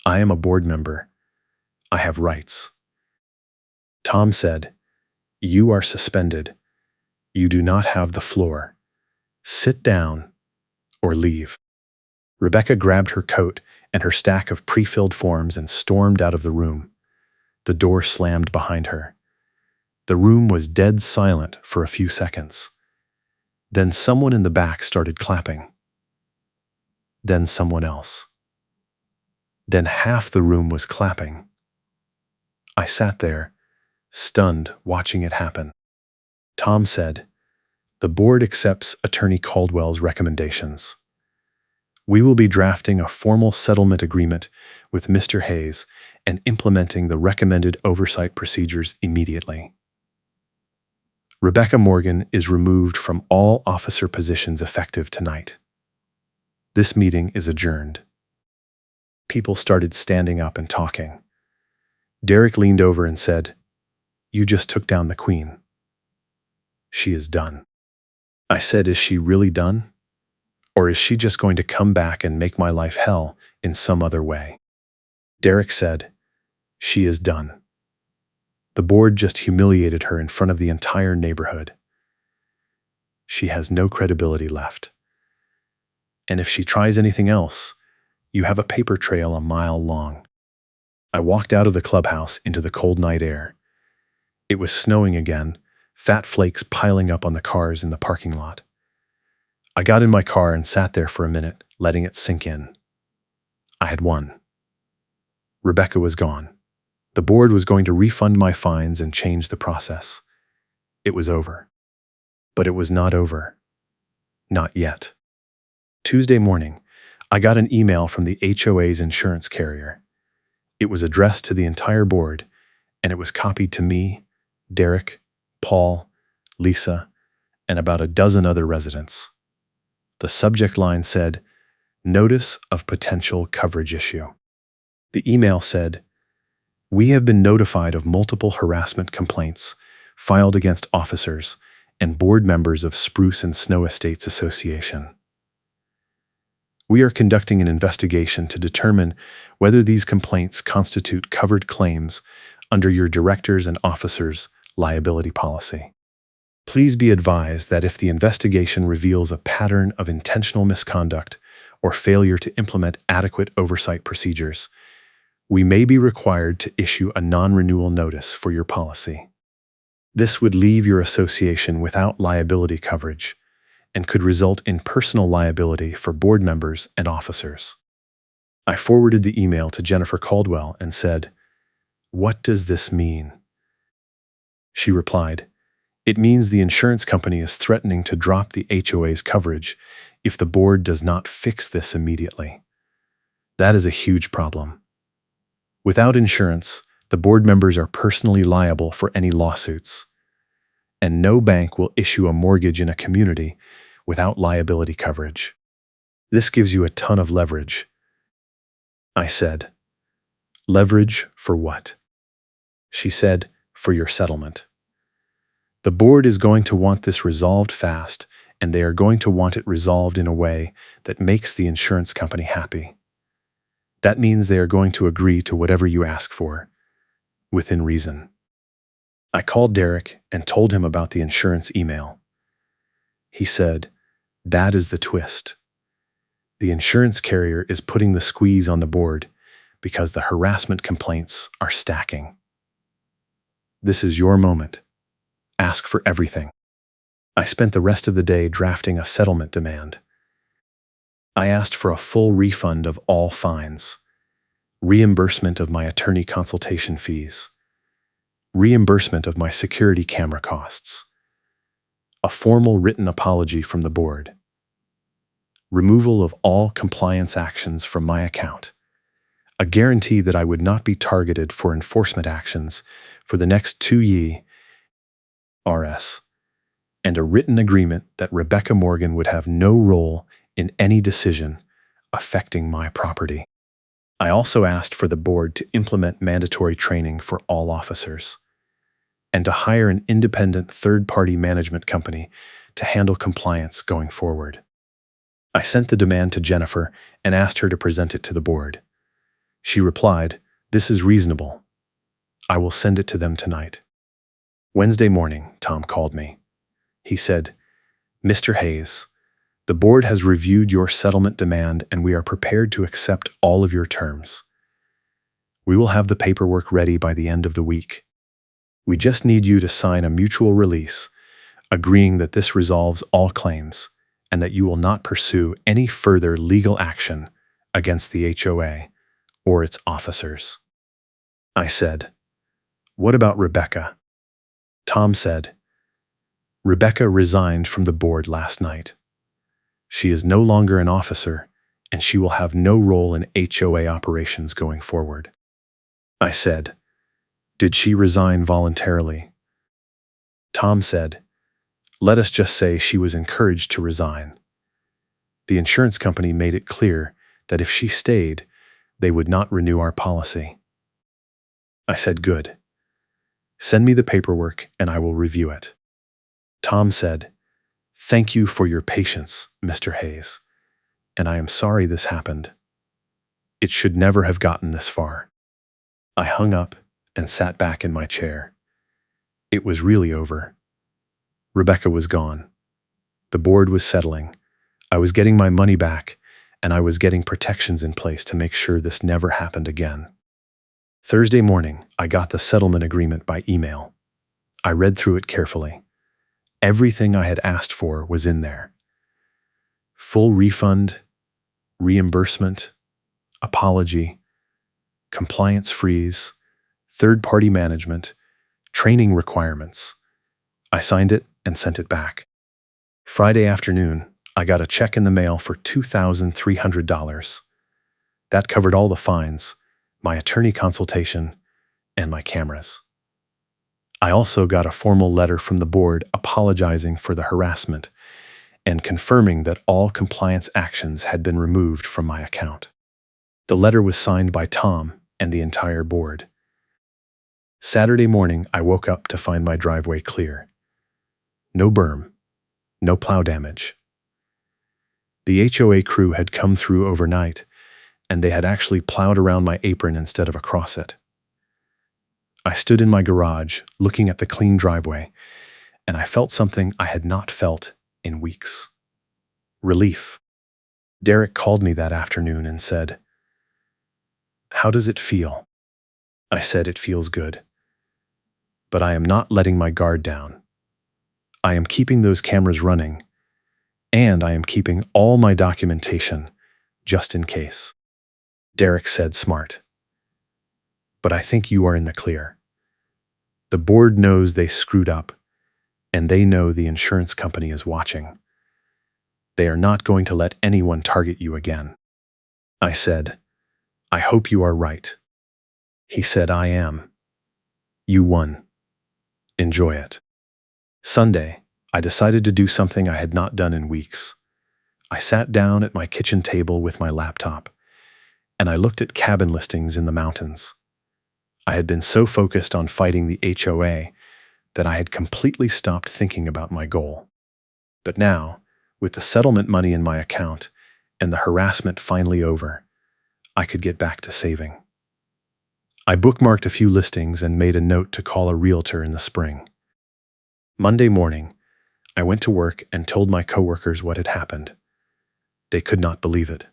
I am a board member. I have rights." Tom said, "You are suspended. You do not have the floor. Sit down or leave." Rebecca grabbed her coat and her stack of pre-filled forms and stormed out of the room. The door slammed behind her. The room was dead silent for a few seconds. Then someone in the back started clapping. Then someone else. Then half the room was clapping. I sat there, stunned, watching it happen. Tom said, "The board accepts Attorney Caldwell's recommendations. We will be drafting a formal settlement agreement with Mr. Hayes and implementing the recommended oversight procedures immediately. Rebecca Morgan is removed from all officer positions effective tonight. This meeting is adjourned." People started standing up and talking. Derek leaned over and said, You just took down the queen. She is done. I said, is she really done? Or is she just going to come back and make my life hell in some other way? Derek said, she is done. The board just humiliated her in front of the entire neighborhood. She has no credibility left. And if she tries anything else, you have a paper trail a mile long. I walked out of the clubhouse into the cold night air. It was snowing again, fat flakes piling up on the cars in the parking lot. I got in my car and sat there for a minute, letting it sink in. I had won. Rebecca was gone. The board was going to refund my fines and change the process. It was over. But it was not over. Not yet. Tuesday morning, I got an email from the HOA's insurance carrier. It was addressed to the entire board, and it was copied to me, Derek, Paul, Lisa, and about a dozen other residents. The subject line said, "Notice of potential coverage issue." The email said, "We have been notified of multiple harassment complaints filed against officers and board members of Spruce and Snow Estates Association. We are conducting an investigation to determine whether these complaints constitute covered claims under your directors and officers' liability policy. Please be advised that if the investigation reveals a pattern of intentional misconduct or failure to implement adequate oversight procedures, we may be required to issue a non-renewal notice for your policy. This would leave your association without liability coverage and could result in personal liability for board members and officers." I forwarded the email to Jennifer Caldwell and said, "What does this mean?" She replied, "It means the insurance company is threatening to drop the HOA's coverage if the board does not fix this immediately. That is a huge problem. Without insurance, the board members are personally liable for any lawsuits, and no bank will issue a mortgage in a community without liability coverage. This gives you a ton of leverage." I said, "Leverage for what?" She said, "For your settlement. The board is going to want this resolved fast, and they are going to want it resolved in a way that makes the insurance company happy. That means they are going to agree to whatever you ask for, within reason." I called Derek and told him about the insurance email. He said, "That is the twist. The insurance carrier is putting the squeeze on the board because the harassment complaints are stacking. This is your moment. Ask for everything." I spent the rest of the day drafting a settlement demand. I asked for a full refund of all fines, reimbursement of my attorney consultation fees, reimbursement of my security camera costs, a formal written apology from the board, removal of all compliance actions from my account, a guarantee that I would not be targeted for enforcement actions for the next 2 years, and a written agreement that Rebecca Morgan would have no role in any decision affecting my property. I also asked for the board to implement mandatory training for all officers and to hire an independent third-party management company to handle compliance going forward. I sent the demand to Jennifer and asked her to present it to the board. She replied, "This is reasonable. I will send it to them tonight." Wednesday morning, Tom called me. He said, "Mr. Hayes, the board has reviewed your settlement demand and we are prepared to accept all of your terms. We will have the paperwork ready by the end of the week. We just need you to sign a mutual release, agreeing that this resolves all claims and that you will not pursue any further legal action against the HOA or its officers." I said, "What about Rebecca?" Tom said, "Rebecca resigned from the board last night. She is no longer an officer, and she will have no role in HOA operations going forward." I said, "Did she resign voluntarily?" Tom said, "Let us just say she was encouraged to resign. The insurance company made it clear that if she stayed, they would not renew our policy." I said, "Good. Send me the paperwork and I will review it. Tom said, "Thank you for your patience, Mr. Hayes, and I am sorry this happened. It should never have gotten this far." I hung up and sat back in my chair. It was really over. Rebecca was gone. The board was settling. I was getting my money back, and I was getting protections in place to make sure this never happened again. Thursday morning, I got the settlement agreement by email. I read through it carefully. Everything I had asked for was in there. Full refund, reimbursement, apology, compliance freeze, third-party management, training requirements. I signed it and sent it back. Friday afternoon, I got a check in the mail for $2,300. That covered all the fines, my attorney consultation, and my cameras. I also got a formal letter from the board apologizing for the harassment and confirming that all compliance actions had been removed from my account. The letter was signed by Tom and the entire board. Saturday morning, I woke up to find my driveway clear. No berm, no plow damage. The HOA crew had come through overnight, and they had actually plowed around my apron instead of across it. I stood in my garage, looking at the clean driveway, and I felt something I had not felt in weeks. Relief. Derek called me that afternoon and said, "How does it feel?" I said, "It feels good. But I am not letting my guard down. I am keeping those cameras running, and I am keeping all my documentation, just in case." Derek said, "Smart. But I think you are in the clear. The board knows they screwed up, and they know the insurance company is watching. They are not going to let anyone target you again." I said, "I hope you are right." He said, "I am. You won. Enjoy it." Sunday, I decided to do something I had not done in weeks. I sat down at my kitchen table with my laptop, and I looked at cabin listings in the mountains. I had been so focused on fighting the HOA that I had completely stopped thinking about my goal. But now, with the settlement money in my account and the harassment finally over, I could get back to saving. I bookmarked a few listings and made a note to call a realtor in the spring. Monday morning, I went to work and told my coworkers what had happened. They could not believe it.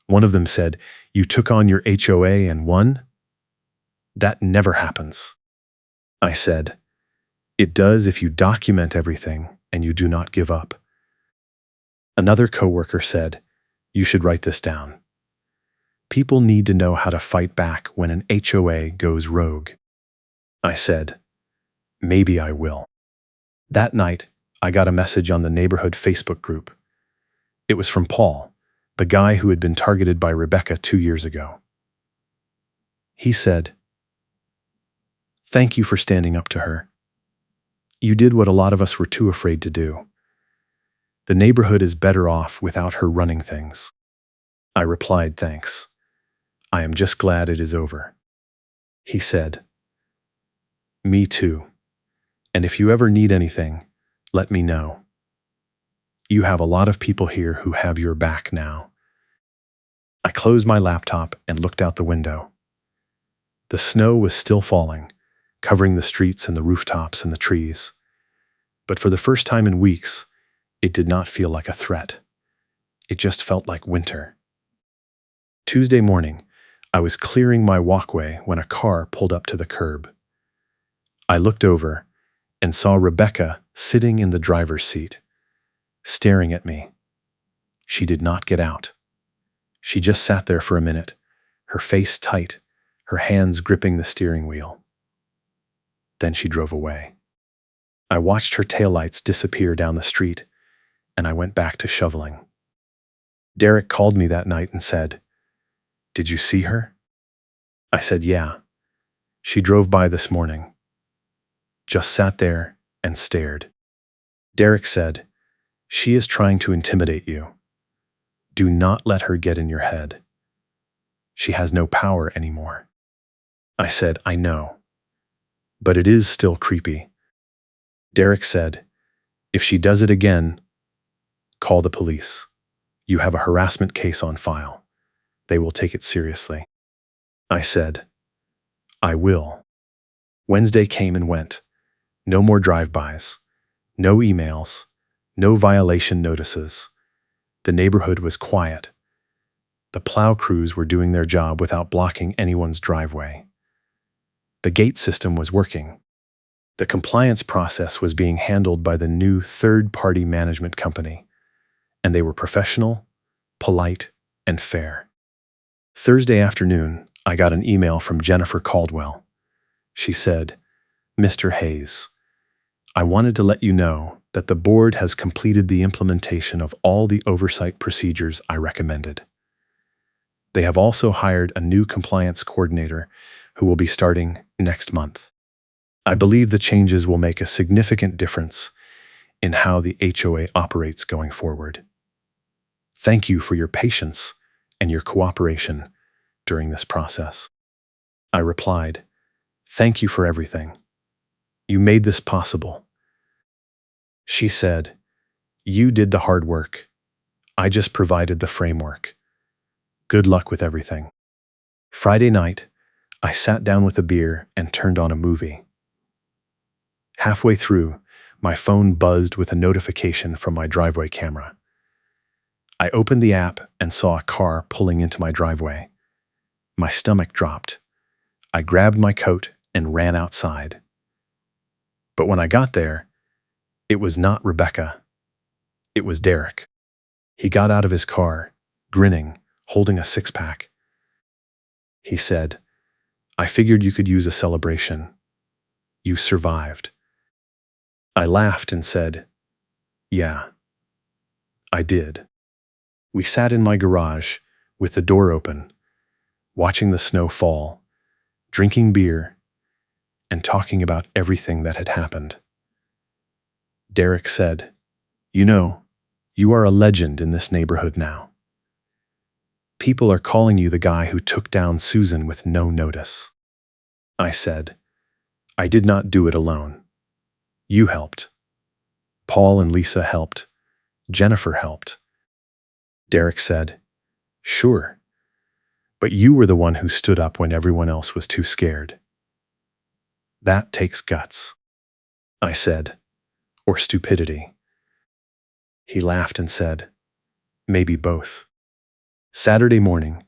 One of them said, "You took on your HOA and won? That never happens." I said, "It does if you document everything and you do not give up." Another coworker said, "You should write this down. People need to know how to fight back when an HOA goes rogue." I said, "Maybe I will." That night, I got a message on the neighborhood Facebook group. It was from Paul, the guy who had been targeted by Rebecca 2 years ago. He said, "Thank you for standing up to her. You did what a lot of us were too afraid to do. The neighborhood is better off without her running things." I replied, "Thanks. I am just glad it is over." He said, "Me too. And if you ever need anything, let me know. You have a lot of people here who have your back now." I closed my laptop and looked out the window. The snow was still falling, covering the streets and the rooftops and the trees. But for the first time in weeks, it did not feel like a threat. It just felt like winter. Tuesday morning, I was clearing my walkway when a car pulled up to the curb. I looked over and saw Rebecca sitting in the driver's seat, staring at me. She did not get out. She just sat there for a minute, her face tight, her hands gripping the steering wheel. Then she drove away. I watched her taillights disappear down the street, and I went back to shoveling. Derek called me that night and said, "Did you see her?" I said, "Yeah. She drove by this morning. Just sat there and stared." Derek said, "She is trying to intimidate you. Do not let her get in your head. She has no power anymore." I said, "I know. but it is still creepy. Derek said, "If she does it again, call the police. You have a harassment case on file. They will take it seriously." I said, "I will." Wednesday came and went. No more drive-bys. No emails. No violation notices. The neighborhood was quiet. The plow crews were doing their job without blocking anyone's driveway. The gate system was working. The compliance process was being handled by the new third-party management company, and they were professional, polite, and fair. Thursday afternoon, I got an email from Jennifer Caldwell. She said, "Mr. Hayes, I wanted to let you know that the board has completed the implementation of all the oversight procedures I recommended. They have also hired a new compliance coordinator who will be starting next month. I believe the changes will make a significant difference in how the HOA operates going forward. Thank you for your patience and your cooperation during this process." I replied, "Thank you for everything. You made this possible." She said, "You did the hard work. I just provided the framework. Good luck with everything." Friday night, I sat down with a beer and turned on a movie. Halfway through, my phone buzzed with a notification from my driveway camera. I opened the app and saw a car pulling into my driveway. My stomach dropped. I grabbed my coat and ran outside. But when I got there, it was not Rebecca. It was Derek. He got out of his car, grinning, holding a six-pack. He said, "I figured you could use a celebration. You survived." I laughed and said, "Yeah, I did." We sat in my garage with the door open, watching the snow fall, drinking beer, and talking about everything that had happened. Derek said, "You know, you are a legend in this neighborhood now. People are calling you the guy who took down Susan with no notice." I said, "I did not do it alone. You helped. Paul and Lisa helped. Jennifer helped." Derek said, "Sure, but you were the one who stood up when everyone else was too scared. That takes guts." I said, "Or stupidity." He laughed and said, "Maybe both." Saturday morning,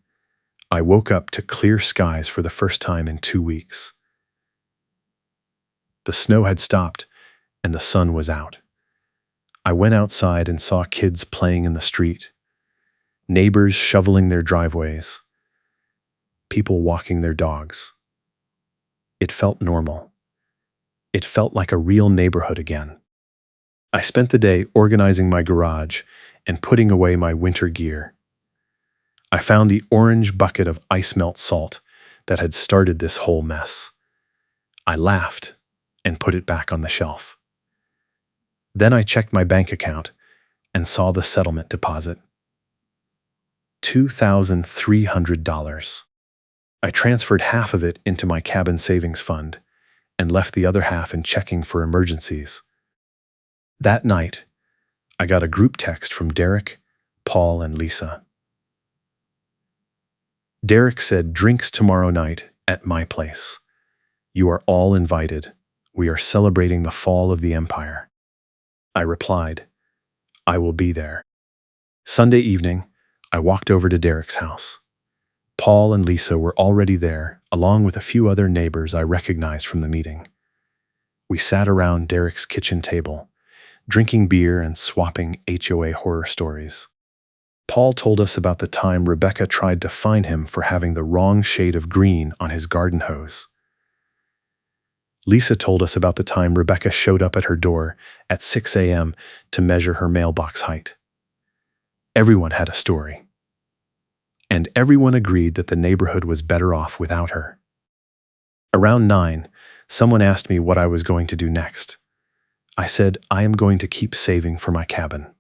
I woke up to clear skies for the first time in 2 weeks. The snow had stopped and the sun was out. I went outside and saw kids playing in the street, neighbors shoveling their driveways, people walking their dogs. It felt normal. It felt like a real neighborhood again. I spent the day organizing my garage and putting away my winter gear. I found the orange bucket of ice melt salt that had started this whole mess. I laughed and put it back on the shelf. Then I checked my bank account and saw the settlement deposit. $2,300. I transferred half of it into my cabin savings fund and left the other half in checking for emergencies. That night, I got a group text from Derek, Paul, and Lisa. Derek said, "Drinks tomorrow night at my place. You are all invited. We are celebrating the fall of the empire." I replied, "I will be there." Sunday evening, I walked over to Derek's house. Paul and Lisa were already there, along with a few other neighbors I recognized from the meeting. We sat around Derek's kitchen table, drinking beer and swapping HOA horror stories. Paul told us about the time Rebecca tried to fine him for having the wrong shade of green on his garden hose. Lisa told us about the time Rebecca showed up at her door at 6 a.m. to measure her mailbox height. Everyone had a story. And everyone agreed that the neighborhood was better off without her. Around 9, someone asked me what I was going to do next. I said, I am going to keep saving for my cabin.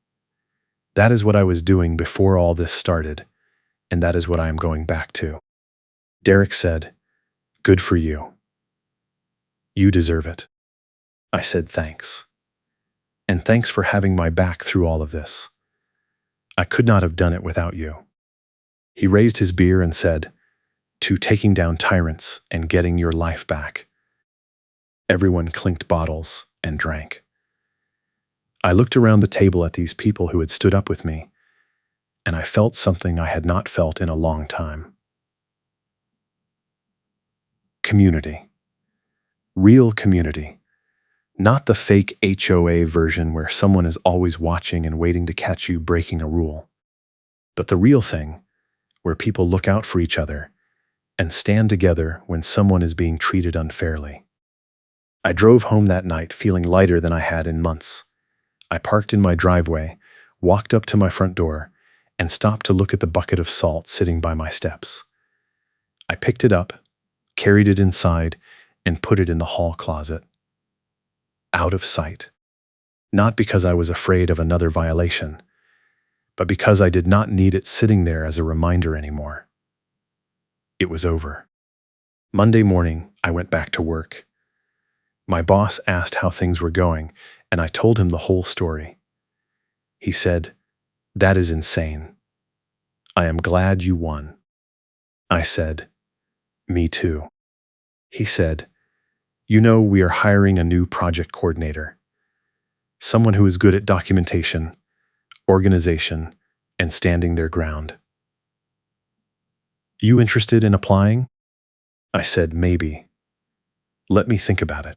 That is what I was doing before all this started, and that is what I am going back to. Derek said, "Good for you. You deserve it. I said thanks. And thanks for having my back through all of this. I could not have done it without you. He raised his beer and said, to taking down tyrants and getting your life back. Everyone clinked bottles and drank. I looked around the table at these people who had stood up with me, and I felt something I had not felt in a long time. Community. Real community. Not the fake HOA version where someone is always watching and waiting to catch you breaking a rule, but the real thing, where people look out for each other and stand together when someone is being treated unfairly. I drove home that night feeling lighter than I had in months. I parked in my driveway, walked up to my front door, and stopped to look at the bucket of salt sitting by my steps. I picked it up, carried it inside, and put it in the hall closet. Out of sight. Not because I was afraid of another violation, but because I did not need it sitting there as a reminder anymore. It was over. Monday morning, I went back to work. My boss asked how things were going, and I told him the whole story. He said, "That is insane. I am glad you won." I said, "Me too." He said, "You know, we are hiring a new project coordinator. Someone who is good at documentation, organization, and standing their ground. You interested in applying?" I said, "Maybe. Let me think about it."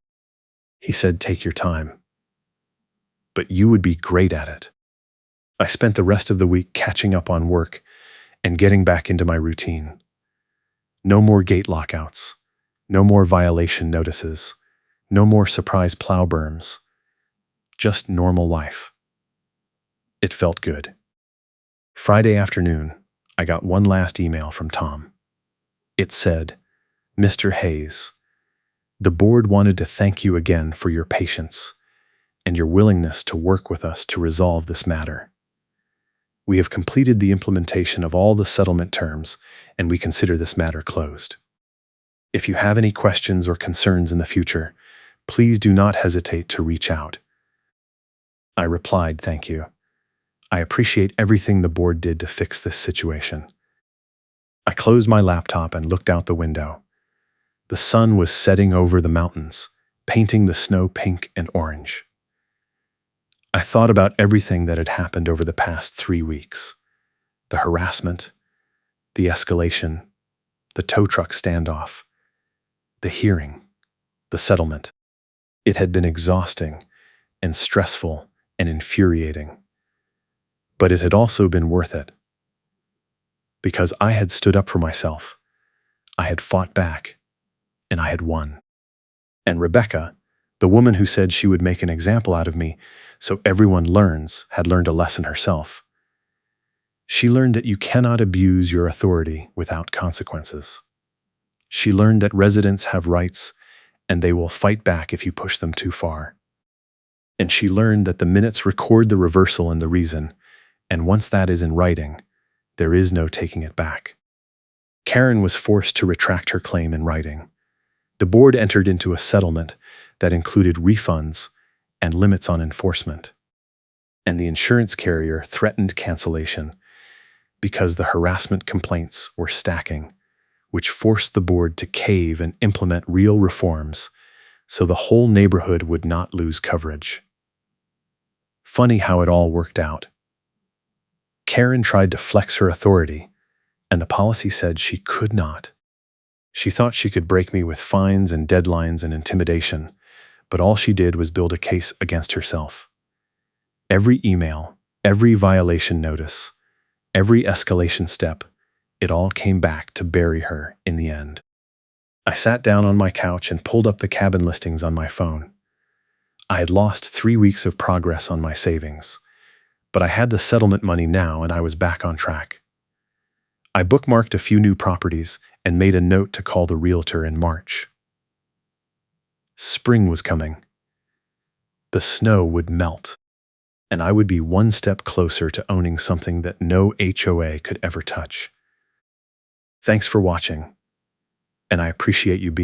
He said, "Take your time. But you would be great at it." I spent the rest of the week catching up on work and getting back into my routine. No more gate lockouts. No more violation notices. No more surprise plow berms. Just normal life. It felt good. Friday afternoon, I got one last email from Tom. It said, "Mr. Hayes, the board wanted to thank you again for your patience and your willingness to work with us to resolve this matter. We have completed the implementation of all the settlement terms, and we consider this matter closed. If you have any questions or concerns in the future, please do not hesitate to reach out." I replied, "Thank you. I appreciate everything the board did to fix this situation." I closed my laptop and looked out the window. The sun was setting over the mountains, painting the snow pink and orange. I thought about everything that had happened over the past 3 weeks. The harassment, the escalation, the tow truck standoff, the hearing, the settlement. It had been exhausting and stressful and infuriating. But it had also been worth it. Because I had stood up for myself, I had fought back, and I had won. And Rebecca, the woman who said she would make an example out of me so everyone learns, had learned a lesson herself. She learned that you cannot abuse your authority without consequences. She learned that residents have rights, and they will fight back if you push them too far. And she learned that the minutes record the reversal and the reason, and once that is in writing, there is no taking it back. Karen was forced to retract her claim in writing. The board entered into a settlement that included refunds and limits on enforcement. And the insurance carrier threatened cancellation because the harassment complaints were stacking, which forced the board to cave and implement real reforms so the whole neighborhood would not lose coverage. Funny how it all worked out. Karen tried to flex her authority, and the policy said she could not. She thought she could break me with fines and deadlines and intimidation, but all she did was build a case against herself. Every email, every violation notice, every escalation step, it all came back to bury her in the end. I sat down on my couch and pulled up the cabin listings on my phone. I had lost 3 weeks of progress on my savings, but I had the settlement money now and I was back on track. I bookmarked a few new properties and made a note to call the realtor in March. Spring was coming. The snow would melt, and I would be one step closer to owning something that no HOA could ever touch. Thanks for watching, and I appreciate you being